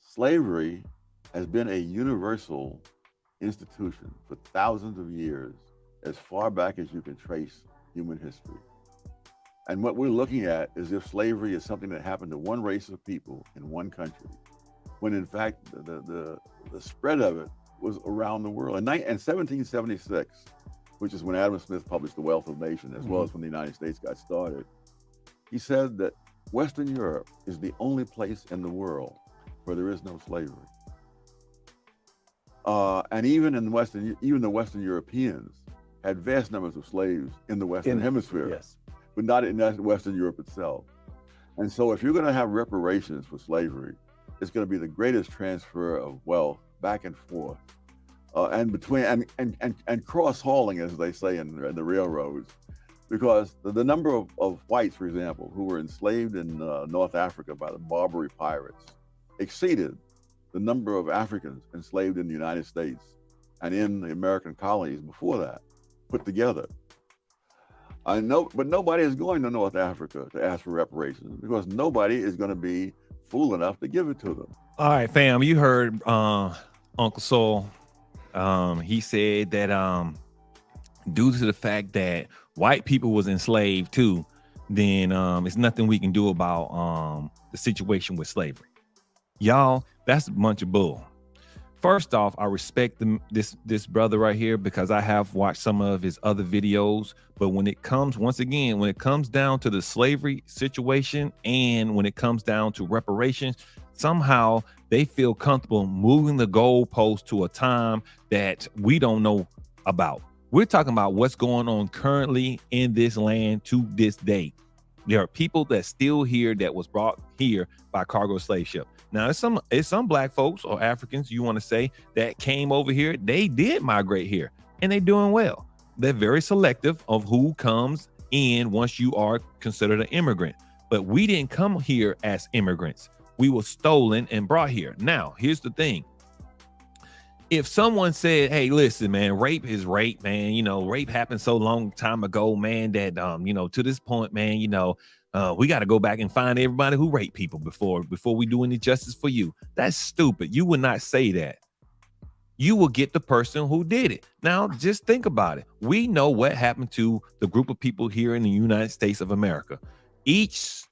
slavery has been a universal institution for thousands of years, as far back as you can trace human history. And what we're looking at is if slavery is something that happened to one race of people in one country, when in fact the spread of it was around the world. In 1776, which is when Adam Smith published The Wealth of Nations, as well as when the United States got started, he said that Western Europe is the only place in the world where there is no slavery. And even the Western Europeans had vast numbers of slaves in the Western Hemisphere, yes, but not in Western Europe itself. And so if you're going to have reparations for slavery, it's going to be the greatest transfer of wealth back and forth, and between and cross hauling, as they say in the railroads, because the number of whites, for example, who were enslaved in North Africa by the Barbary pirates exceeded the number of Africans enslaved in the United States and in the American colonies before that, put together. I know, but nobody is going to North Africa to ask for reparations because nobody is going to be fool enough to give it to them. All right, fam, you heard Uncle Soul. He said that due to the fact that white people was enslaved too, then it's nothing we can do about the situation with slavery. Y'all, that's a bunch of bull. First off, I respect this brother right here because I have watched some of his other videos. But when it comes, once again, when it comes down to the slavery situation and when it comes down to reparations, somehow they feel comfortable moving the goalpost to a time that we don't know about. We're talking about what's going on currently in this land to this day. There are people that's still here that was brought here by cargo slave ship. Now, it's some black folks or Africans, you want to say, that came over here. They did migrate here and they're doing well. They're very selective of who comes in once you are considered an immigrant. But we didn't come here as immigrants. We were stolen and brought here. Now, here's the thing. If someone said, hey, listen, man, rape is rape, man, you know, rape happened so long time ago, man, that, you know, to this point, man, you know, we got to go back and find everybody who raped people before we do any justice for you. That's stupid. You would not say that. You will get the person who did it. Now, just think about it. We know what happened to the group of people here in the United States of America. Each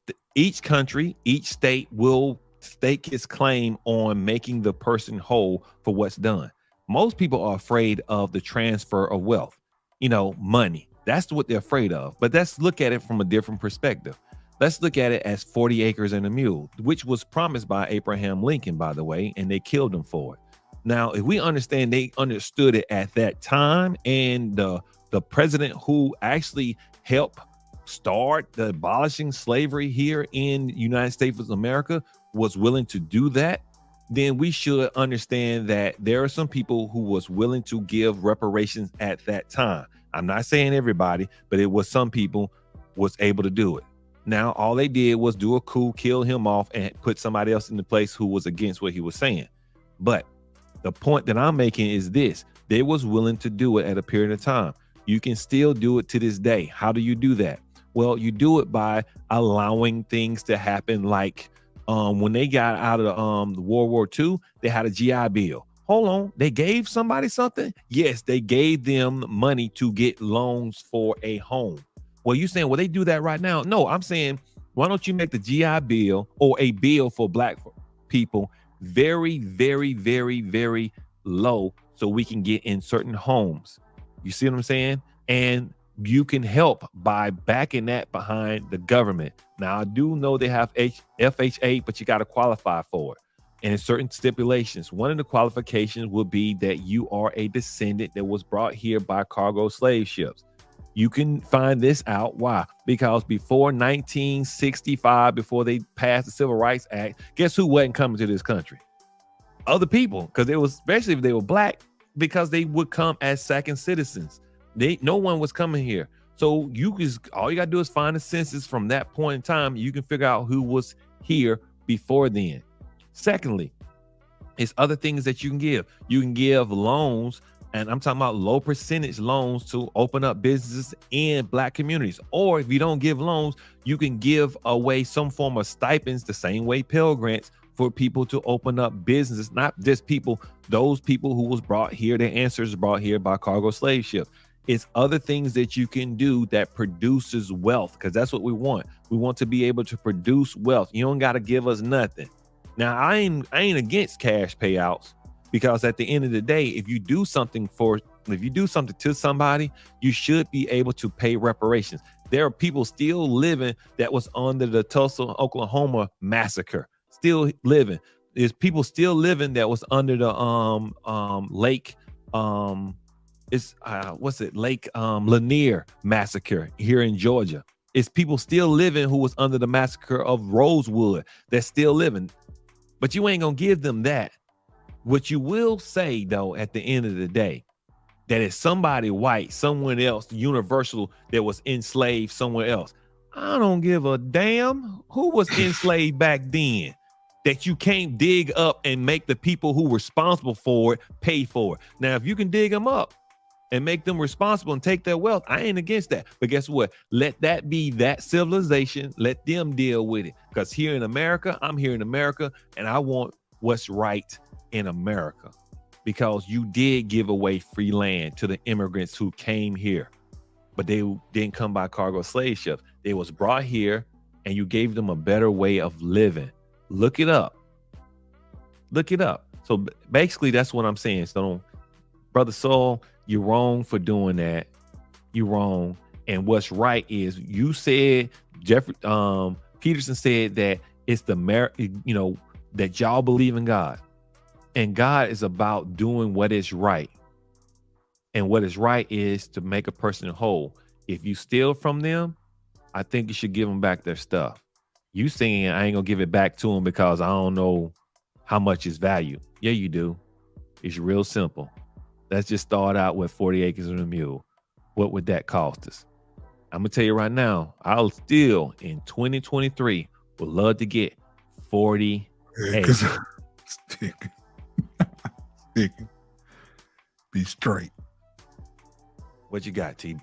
country, each state will stake its claim on making the person whole for what's done. Most people are afraid of the transfer of wealth, you know, money. That's what they're afraid of. But let's look at it from a different perspective. Let's look at it as 40 acres and a mule, which was promised by Abraham Lincoln, by the way, and they killed him for it. Now, if we understand they understood it at that time, and the president who actually helped start the abolishing slavery here in the United States of America was willing to do that, then we should understand that there are some people who was willing to give reparations at that time. I'm not saying everybody, but it was some people was able to do it. Now, all they did was do a coup, kill him off, and put somebody else in the place who was against what he was saying. But the point that I'm making is this: they was willing to do it at a period of time. You can still do it to this day. How do you do that? Well, you do it by allowing things to happen. Like when they got out of World War II, they had a GI Bill. Hold on, they gave somebody something? Yes, they gave them money to get loans for a home. Well, you saying, well, they do that right now? No, I'm saying, why don't you make the GI Bill or a bill for black people very, very, very, very low so we can get in certain homes? You see what I'm saying? And you can help by backing that behind the government. Now, I do know they have FHA, but you got to qualify for it. And in certain stipulations, one of the qualifications would be that you are a descendant that was brought here by cargo slave ships. You can find this out. Why? Because before 1965, before they passed the Civil Rights Act, guess who wasn't coming to this country? Other people, because it was, especially if they were black, because they would come as second citizens. No one was coming here. So all you got to do is find a census from that point in time. You can figure out who was here before then. Secondly, it's other things that you can give. You can give loans, and I'm talking about low percentage loans to open up businesses in black communities. Or if you don't give loans, you can give away some form of stipends the same way Pell Grants for people to open up businesses, not just people, those people who was brought here, their ancestors brought here by cargo slave ship. It's other things that you can do that produces wealth, because that's what we want. We want to be able to produce wealth. You don't got to give us nothing. Now, I ain't against cash payouts, because at the end of the day, if you do something to somebody, you should be able to pay reparations. There are people still living that was under the Tulsa, Oklahoma massacre, still living. There's people still living that was under the Lake Lanier massacre here in Georgia. It's people still living who was under the massacre of Rosewood that's still living. but you ain't gonna give them that. What you will say though, at the end of the day, that it's somebody white, someone else, universal, that was enslaved somewhere else. I don't give a damn who was enslaved back then, that you can't dig up and make the people who were responsible for it pay for it. Now, if you can dig them up and make them responsible and take their wealth, I ain't against that. But guess what? Let that be that civilization. Let them deal with it. Because here in America, I'm here in America, and I want what's right in America. Because you did give away free land to the immigrants who came here, but they didn't come by cargo slave ships. They was brought here, and you gave them a better way of living. Look it up. Look it up. So basically, that's what I'm saying. So, Brother Soul, you're wrong for doing that. You're wrong. And what's right is, you said, Jeffrey Peterson said that it's that y'all believe in God. And God is about doing what is right. And what is right is to make a person whole. If you steal from them, I think you should give them back their stuff. You saying I ain't gonna give it back to them because I don't know how much it's value. Yeah, you do. It's real simple. Let's just start out with 40 acres and a mule. What would that cost us? I'm gonna tell you right now, I'll still in 2023 would love to get 40 acres. Be straight. What you got, T?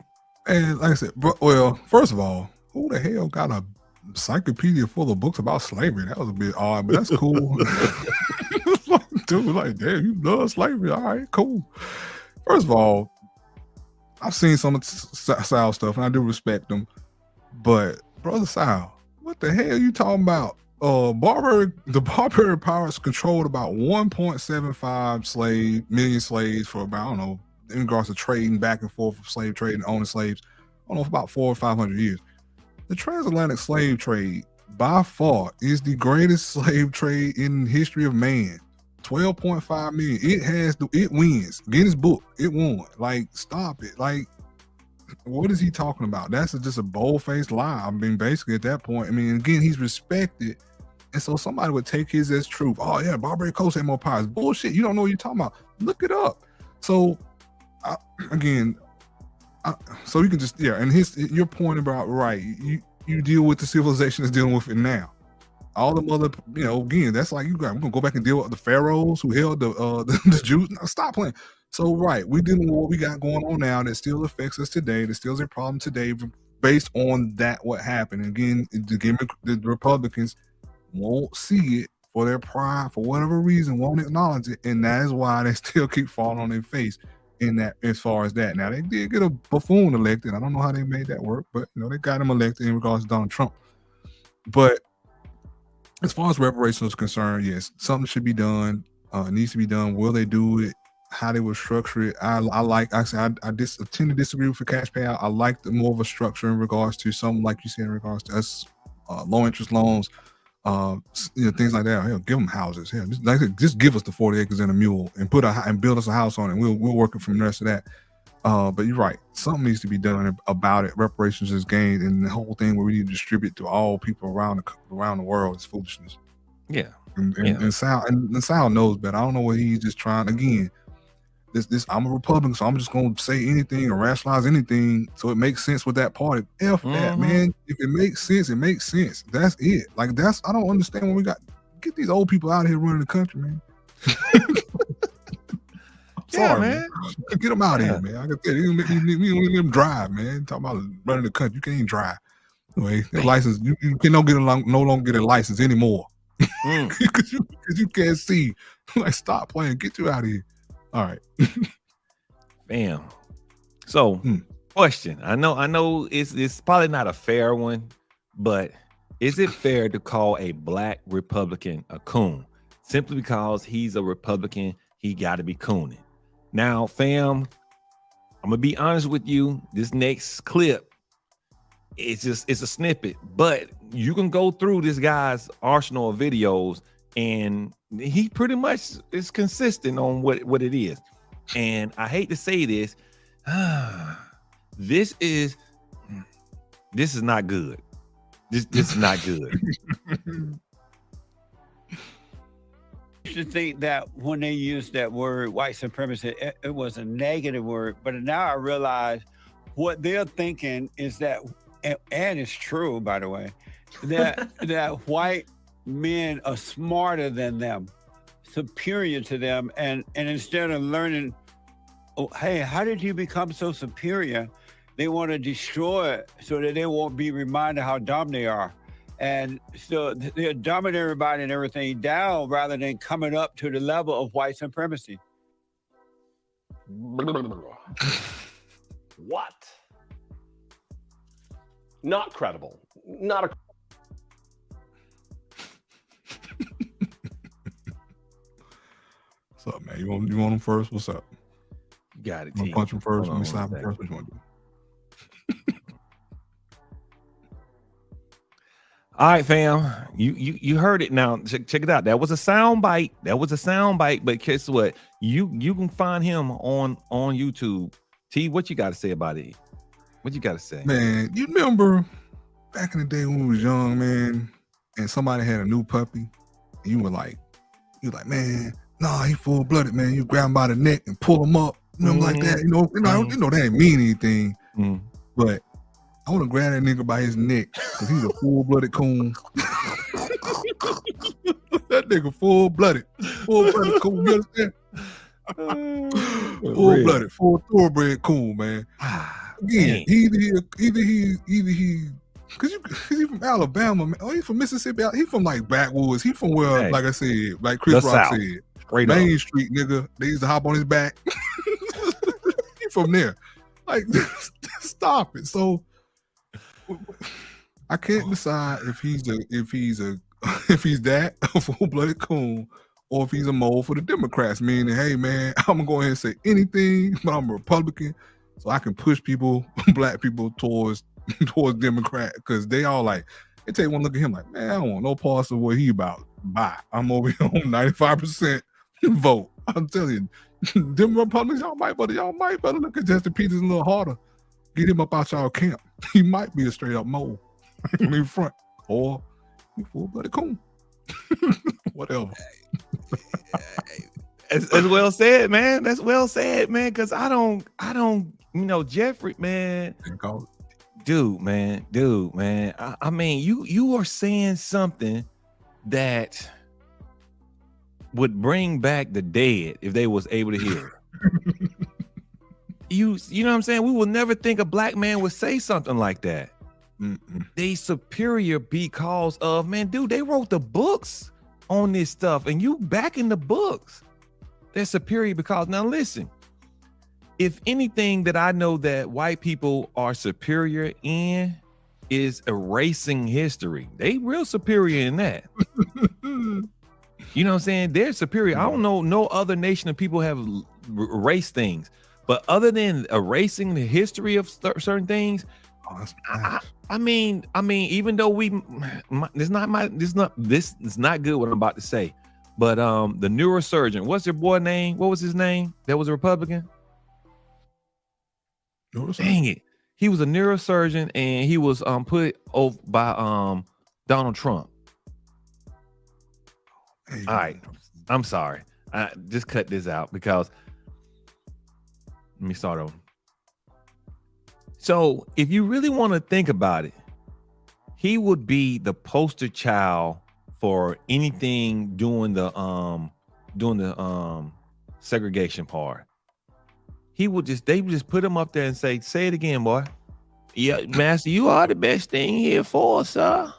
And like I said, well, first of all, who the hell got a encyclopedia full of books about slavery? That was a bit odd, but that's cool. Dude, like, damn, you love slavery. All right, cool. First of all, I've seen some of Sal stuff, and I do respect them. But Brother Sal, what the hell are you talking about? The Barbary pirates controlled about 1.75 million slaves for about, I don't know, in regards to trading back and forth of slave trade and owning slaves, I don't know, for about 400 or 500 years. The transatlantic slave trade, by far, is the greatest slave trade in the history of man. 12.5 million. It wins. Guinness Book. It won. Like, stop it. Like, what is he talking about? That's just a bold-faced lie. I mean, basically at that point, I mean, again, he's respected. And so somebody would take his as truth. Oh yeah, Barbary Coast had more pirates. Bullshit. You don't know what you're talking about. Look it up. So so you can just, yeah, and your point about, right, you deal with the civilization that's dealing with it now. All the other, again, that's like, we're gonna go back and deal with the pharaohs who held the Jews. No, stop playing. So right, we're dealing with what we got going on now that still affects us today, that still is a problem today based on that what happened. And again, the Republicans won't see it for their pride, for whatever reason, won't acknowledge it, and that is why they still keep falling on their face in that, as far as that. Now, they did get a buffoon elected. I don't know how they made that work, but they got him elected in regards to Donald Trump. But as far as reparations is concerned, yes, something should be done. It needs to be done. Will they do it? How they will structure it? I tend to disagree with the cash payout. I like more of a structure in regards to something like you said, in regards to us, low interest loans, things like that. Hell, give them houses. Hell, just give us the 40 acres and a mule and build us a house on it. We'll work it from the rest of that. But you're right. Something needs to be done about it. Reparations is gained, and the whole thing where we need to distribute to all people around the world is foolishness. Yeah. And Sal knows better. I don't know what he's just trying. Again, I'm a Republican, so I'm just gonna say anything or rationalize anything so it makes sense with that party. That, man. If it makes sense, it makes sense. That's it. Like, I don't understand when we get these old people out here running the country, man. Sorry, man. Get them out of here, man. Like I said, we don't let them drive, man. Talking about running the country, you can't even drive. Anyway, that license, you can no longer get a license anymore because you can't see. Like, stop playing. Get you out of here. All right. Bam. So, question. I know it's probably not a fair one, but is it fair to call a black Republican a coon simply because he's a Republican? He got to be cooning. Now, fam, I'm gonna be honest with you. This next clip, it's a snippet, but you can go through this guy's arsenal of videos, and he pretty much is consistent on what it is. And I hate to say this, this is not good. This is not good. to think that when they used that word white supremacy, it was a negative word. But now I realize what they're thinking is that, and it's true, by the way, that white men are smarter than them, superior to them. And instead of learning, oh, hey, how did you become so superior? They want to destroy it so that they won't be reminded how dumb they are. And so they're dumbing everybody and everything down rather than coming up to the level of white supremacy. What? Not credible. Not a. What's up, man? You want him first? What's up? Got it. You want to punch him first? Let me slap him first. What you want to do? All right, fam. You heard it now. Check it out. That was a sound bite. But guess what? You can find him on YouTube. T, what you got to say about it? What you got to say? Man, you remember back in the day when we was young, man, and somebody had a new puppy, and you were like, man, nah, he full blooded, man. You grab him by the neck and pull him up, like that. You know, that ain't mean anything, but I want to grab that nigga by his neck because he's a full-blooded coon. That nigga full-blooded coon. You understand? Full-blooded, full thoroughbred coon, man. Again, either he, cause he from Alabama, man. Oh, he's from Mississippi. He's from like backwoods. He's from where, like I said, like Chris Rock said, Main Street, nigga. They used to hop on his back. He from there. Like, stop it. So. I can't decide if he's that a full-blooded coon or if he's a mole for the Democrats. Meaning, hey man, I'm gonna go ahead and say anything, but I'm a Republican, so I can push people, black people, towards Democrat because they all like. They take one look at him like, man, I don't want no parts of what he about. Bye. I'm over here on 95% vote. I'm telling you, them Republicans, y'all might better look at Justin Peters a little harder. Get him up out y'all camp. He might be a straight up mole in front, or he full-blooded coon. Whatever. That's well said, man. That's well said, man. Because I don't, Jeffrey, man. Dude, man. I mean, you are saying something that would bring back the dead if they was able to hear it. You know what I'm saying? We will never think a black man would say something like that. They superior because of, man, dude, they wrote the books on this stuff and you back in the books. They're superior because, now listen, if anything that I know that white people are superior in is erasing history. They real superior in that. You know what I'm saying? They're superior. I don't know no other nation of people have erased things. But other than erasing the history of certain things, I mean, even though this is not good what I'm about to say, but the neurosurgeon, what's your boy name? What was his name? That was a Republican. Dang it, he was a neurosurgeon and he was put over by Donald Trump. All right, I'm sorry. I just cut this out because. Let me start over. So if you really want to think about it, he would be the poster child for anything doing the segregation part. They would just put him up there and say it again, boy. Yeah, master, you are the best thing here for us, sir.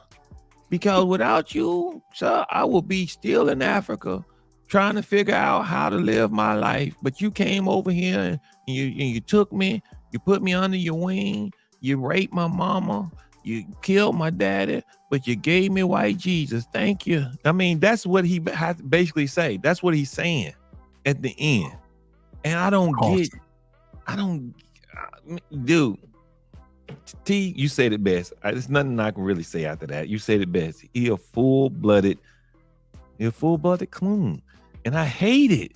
Because without you, sir, I will be still in Africa trying to figure out how to live my life. But you came over here and you took me, you put me under your wing, you raped my mama, you killed my daddy, but you gave me white Jesus. Thank you. I mean, that's what he has to basically say. That's what he's saying at the end. And dude, T, you said it best. There's nothing I can really say after that. You said it best. He a full-blooded coon. And I hate it.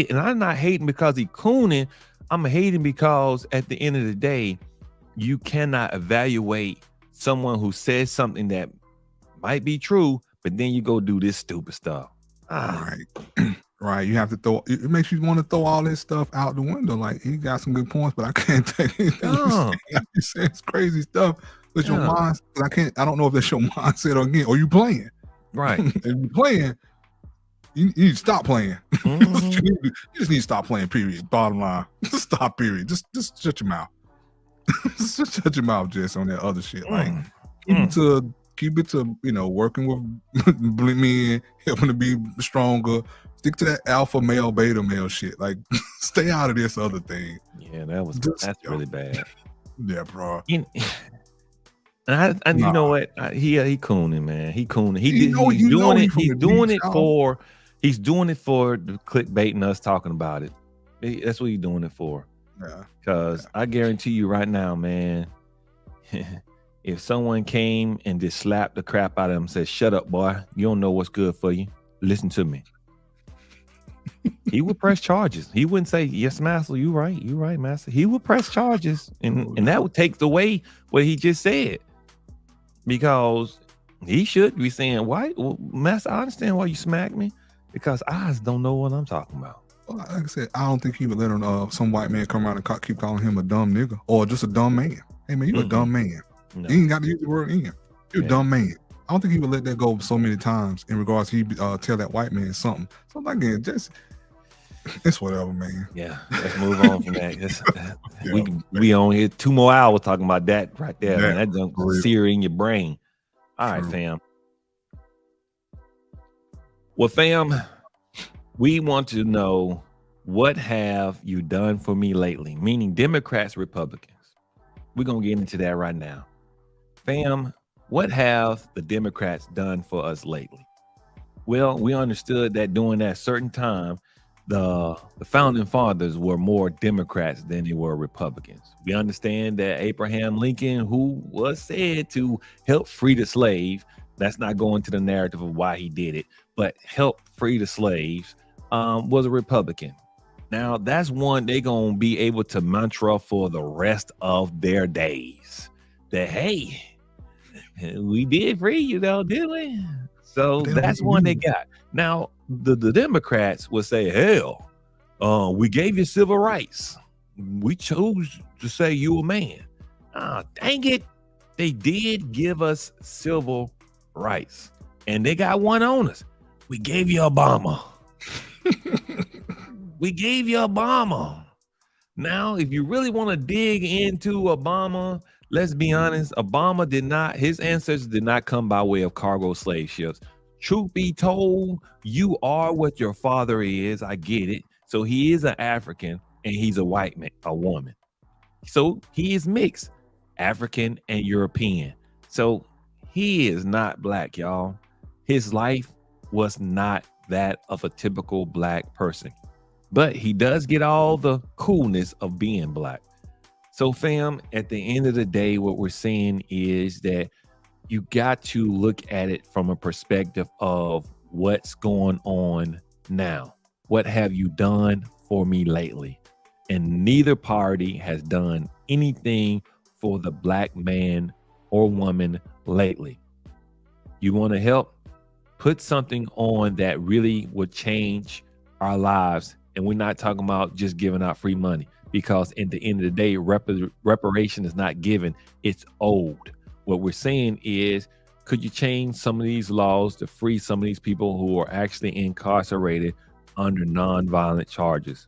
And I'm not hating because he cooning. I'm hating because at the end of the day, you cannot evaluate someone who says something that might be true, but then you go do this stupid stuff. Right. Right. You have to throw it makes you want to throw all this stuff out the window. Like he got some good points, but I can't take anything you say. It's crazy stuff. But your mind, I don't know if that's your mindset or again, or you playing. Right. If you playing, you need to stop playing. You just need to stop playing, period. Bottom line. Stop, period. Just shut your mouth. Just shut your mouth, Jess, on that other shit. Like keep it to working with men, helping to be stronger. Stick to that alpha male, beta male shit. Like stay out of this other thing. Yeah, that's really bad. Yeah, bro. You know what? He cooning, man. He cooning. He's doing it for the clickbaiting us talking about it. That's what he's doing it for. Yeah. Because I guarantee you right now, man, if someone came and just slapped the crap out of him and said, "Shut up, boy. You don't know what's good for you. Listen to me." He would press charges. He wouldn't say, "Yes, master, you right, master." He would press charges, and that would take away what he just said. Because he should be saying, "Why, master? I understand why you smacked me, because eyes don't know what I'm talking about." Well, like I said, I don't think he would let some white man come around and keep calling him a dumb nigga or just a dumb man. Hey man, you a dumb man. No. You ain't got to use the word in. You're a dumb man. I don't think he would let that go so many times in regards to tell that white man something. So again, just it's whatever, man. Yeah, let's move on from that. We only here 2 more hours talking about that right there, man. That junk sear in your brain. All right, fam. Well, fam, we want to know, what have you done for me lately? Meaning Democrats, Republicans. We're going to get into that right now. Fam, what have the Democrats done for us lately? Well, we understood that during that certain time, the founding fathers were more Democrats than they were Republicans. We understand that Abraham Lincoln, who was said to help free the slave, let's not go into the narrative of why he did it, but help free the slaves, was a Republican. Now, that's one they're going to be able to mantra for the rest of their days. That, hey, we did free you, though, didn't we? So that's one they got. Now, the Democrats would say, hell, we gave you civil rights. We chose to say you a man. Dang it. They did give us civil rights. And they got one on us. We gave you Obama. We gave you Obama. Now, if you really want to dig into Obama, let's be honest, his ancestors did not come by way of cargo slave ships. Truth be told, you are what your father is. I get it. So he is an African and he's a white man, a woman. So he is mixed, African and European. So he is not black, y'all. His life was not that of a typical black person, but he does get all the coolness of being black. So fam, at the end of the day, what we're saying is that you got to look at it from a perspective of what's going on now. What have you done for me lately? And neither party has done anything for the black man or woman lately. You want to help? Put something on that really would change our lives. And we're not talking about just giving out free money, because at the end of the day, reparation is not given, it's owed. What we're saying is, could you change some of these laws to free some of these people who are actually incarcerated under non-violent charges?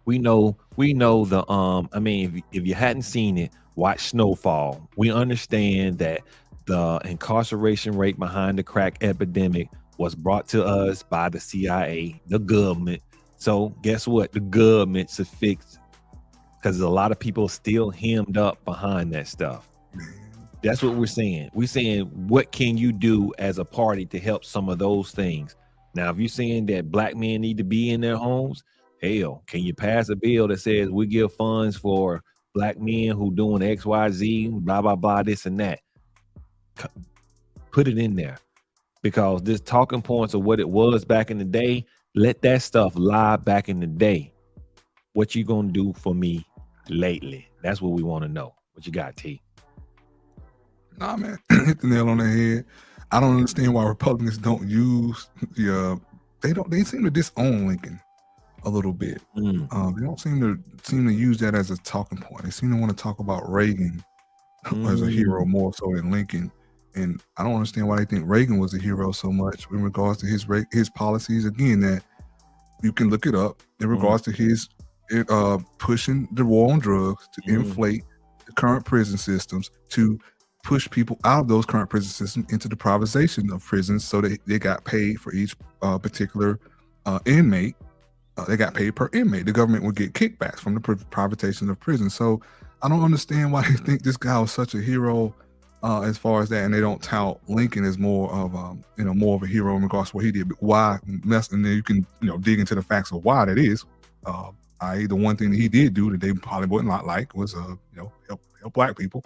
We know if you hadn't seen it, watch Snowfall. We understand that the incarceration rate behind the crack epidemic was brought to us by the CIA, the government. So guess what? The government's fixed, because a lot of people still hemmed up behind that stuff. That's what we're saying. We're saying, what can you do as a party to help some of those things? Now, if you're saying that black men need to be in their homes, hell, can you pass a bill that says we give funds for black men who doing X, Y, Z, blah, blah, blah, this and that? Put it in there, because this talking points of what it was back in the day, let that stuff lie back in the day. What you gonna do for me lately? That's what we want to know. What you got, T? Nah, man, hit the nail on the head. I don't understand why Republicans don't use the they seem to disown Lincoln a little bit. They don't seem to use that as a talking point. They seem to want to talk about Reagan as a hero more so than Lincoln. And I don't understand why they think Reagan was a hero so much in regards to his policies. Again, that you can look it up in regards to his pushing the war on drugs to inflate the current prison systems, to push people out of those current prison systems into the privatization of prisons, so that they got paid for each particular inmate. They got paid per inmate. The government would get kickbacks from the privatization of prisons. So I don't understand why they think this guy was such a hero as far as that, and they don't tout Lincoln as more of more of a hero in regards to what he did. But why? And then you can dig into the facts of why that is. I.e., the one thing that he did do that they probably would not like was help black people.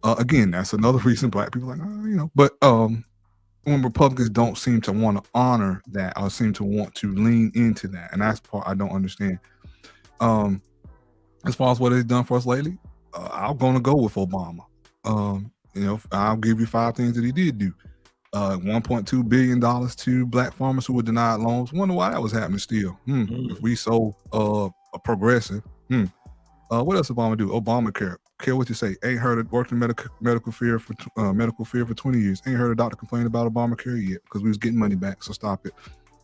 Again, that's another reason black people are like, but when Republicans don't seem to want to honor that or seem to want to lean into that, and that's part I don't understand. As far as what he's done for us lately, I'm going to go with Obama. I'll give you 5 things that he did do. $1.2 billion to black farmers who were denied loans. Wonder why that was happening still. If we so progressive. What else Obama do? Obamacare. Care what you say. Ain't heard it working medical field for 20 years. Ain't heard a doctor complain about Obamacare yet because we was getting money back. So stop it.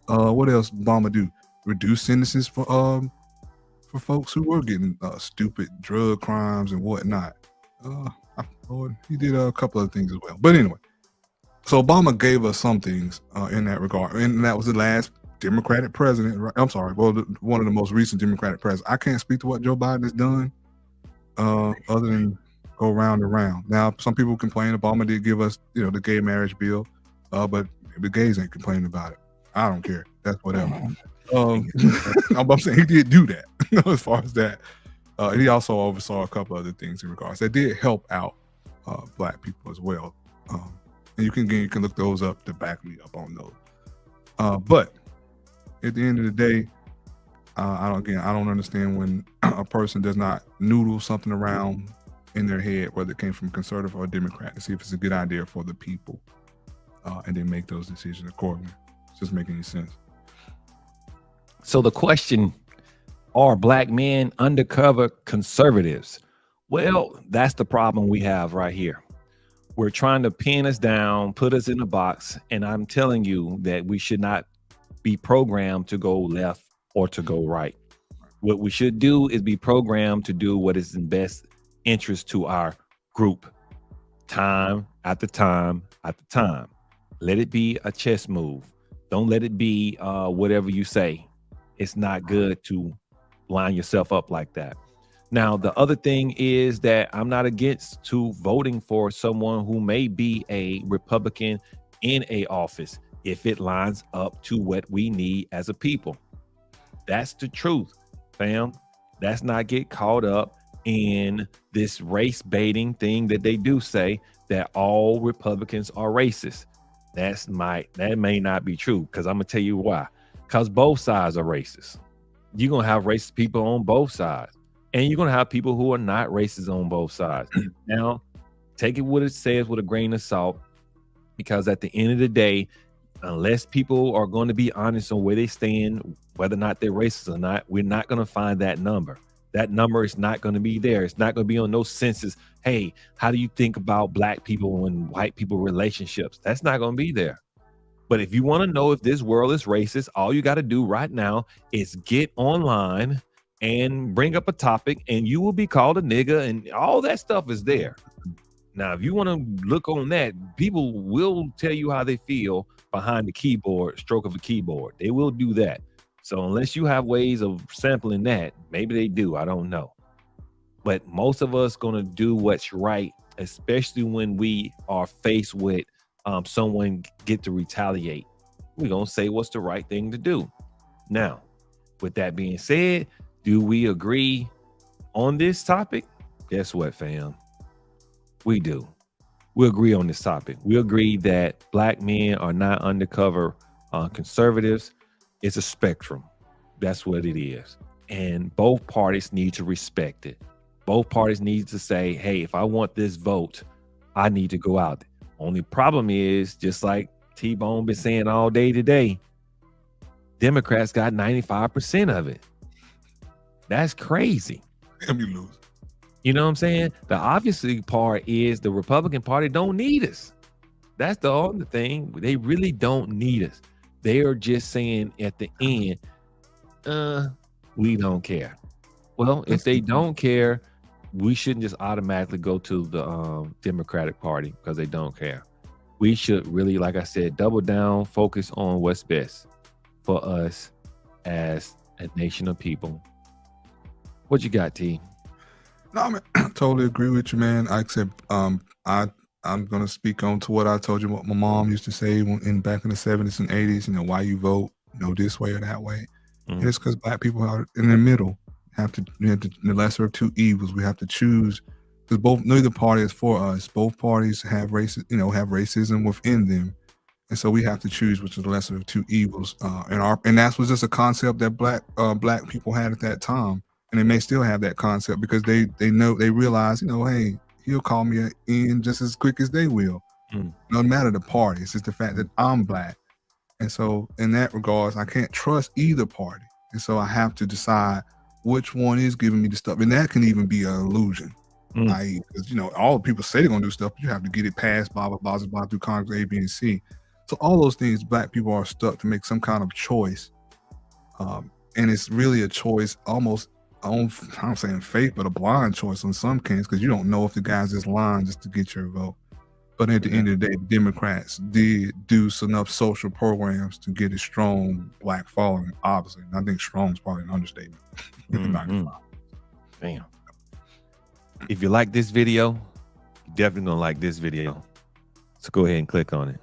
What else Obama do? Reduce sentences for folks who were getting stupid drug crimes and whatnot. He did a couple of things as well. But anyway, so Obama gave us some things in that regard, and that was the last Democratic president. Right? I'm sorry, one of the most recent Democratic presidents. I can't speak to what Joe Biden has done. Other than go round and round. Now, some people complain Obama did give us, the gay marriage bill, but the gays ain't complaining about it. I don't care. That's whatever. I'm saying he did do that as far as that. He also oversaw a couple other things in regards that did help out black people as well. And you can look those up to back me up on those. But at the end of the day, I don't understand when a person does not noodle something around in their head, whether it came from conservative or Democrat, to see if it's a good idea for the people, and then make those decisions accordingly. It doesn't make any sense. So the question, are black men undercover conservatives? Well, that's the problem we have right here. We're trying to pin us down, put us in a box, and I'm telling you that we should not be programmed to go left or to go right. What we should do is be programmed to do what is in best interest to our group, time after time after time. Let it be a chess move. Don't let it be whatever you say. It's not good to line yourself up like that. Now, the other thing is that I'm not against to voting for someone who may be a Republican in a office if it lines up to what we need as a people. That's the truth, fam. Let's not get caught up in this race baiting thing that they do say that all Republicans are racist. That may not be true, because I'm gonna tell you why. Because both sides are racist. You're gonna have racist people on both sides, and you're gonna have people who are not racist on both sides. Now, take it what it says with a grain of salt, because at the end of the day, unless people are going to be honest on where they stand, whether or not they're racist or not, we're not going to find that number. That number is not going to be there. It's not going to be on no census. Hey, how do you think about black people and white people relationships? That's not going to be there. But if you want to know if this world is racist, all you got to do right now is get online and bring up a topic, and you will be called a nigga, and all that stuff is there. Now, if you want to look on that, people will tell you how they feel behind the keyboard, stroke of a keyboard. They will do that. So unless you have ways of sampling that, maybe they do, I don't know. But most of us gonna do what's right, especially when we are faced with someone get to retaliate. We're gonna say what's the right thing to do. Now, with that being said, do we agree on this topic? Guess what, fam? We do. We agree on this topic. We agree that black men are not undercover conservatives. It's a spectrum. That's what it is. And both parties need to respect it. Both parties need to say, hey, if I want this vote, I need to go out. Only problem is, just like T-Bone been saying all day today, Democrats got 95% of it. That's crazy. Damn, you lose. You know what I'm saying? The obviously part is the Republican Party don't need us. That's the only thing. They really don't need us. They are just saying at the end, we don't care. Well, if they don't care, we shouldn't just automatically go to the Democratic Party because they don't care. We should really, like I said, double down, focus on what's best for us as a nation of people. What you got, T? No, man, I totally agree with you, man. I accept. I'm gonna speak on to what I told you, what my mom used to say back in the 70s and 80s. You know, why you vote, this way or that way. And it's because Black people are in the middle. We have the lesser of two evils. We have to choose, because neither party is for us. Both parties have racism within them, and so we have to choose which is the lesser of two evils. And that was just a concept that Black people had at that time. And they may still have that concept because they realize, hey, he'll call me in just as quick as they will. No matter the party, it's just the fact that I'm Black. And so in that regards, I can't trust either party. And so I have to decide which one is giving me the stuff. And that can even be an illusion. Because, all the people say they're going to do stuff, but you have to get it passed, blah, blah, blah, blah, through Congress, A, B, and C. So all those things, Black people are stuck to make some kind of choice. And it's really a choice almost, I'm saying faith, but a blind choice in some cases, because you don't know if the guy's just lying just to get your vote. But at the end of the day, the Democrats did do enough social programs to get a strong Black following, obviously. And I think strong is probably an understatement. Damn. If you like this video, you're definitely gonna like this video. So go ahead and click on it.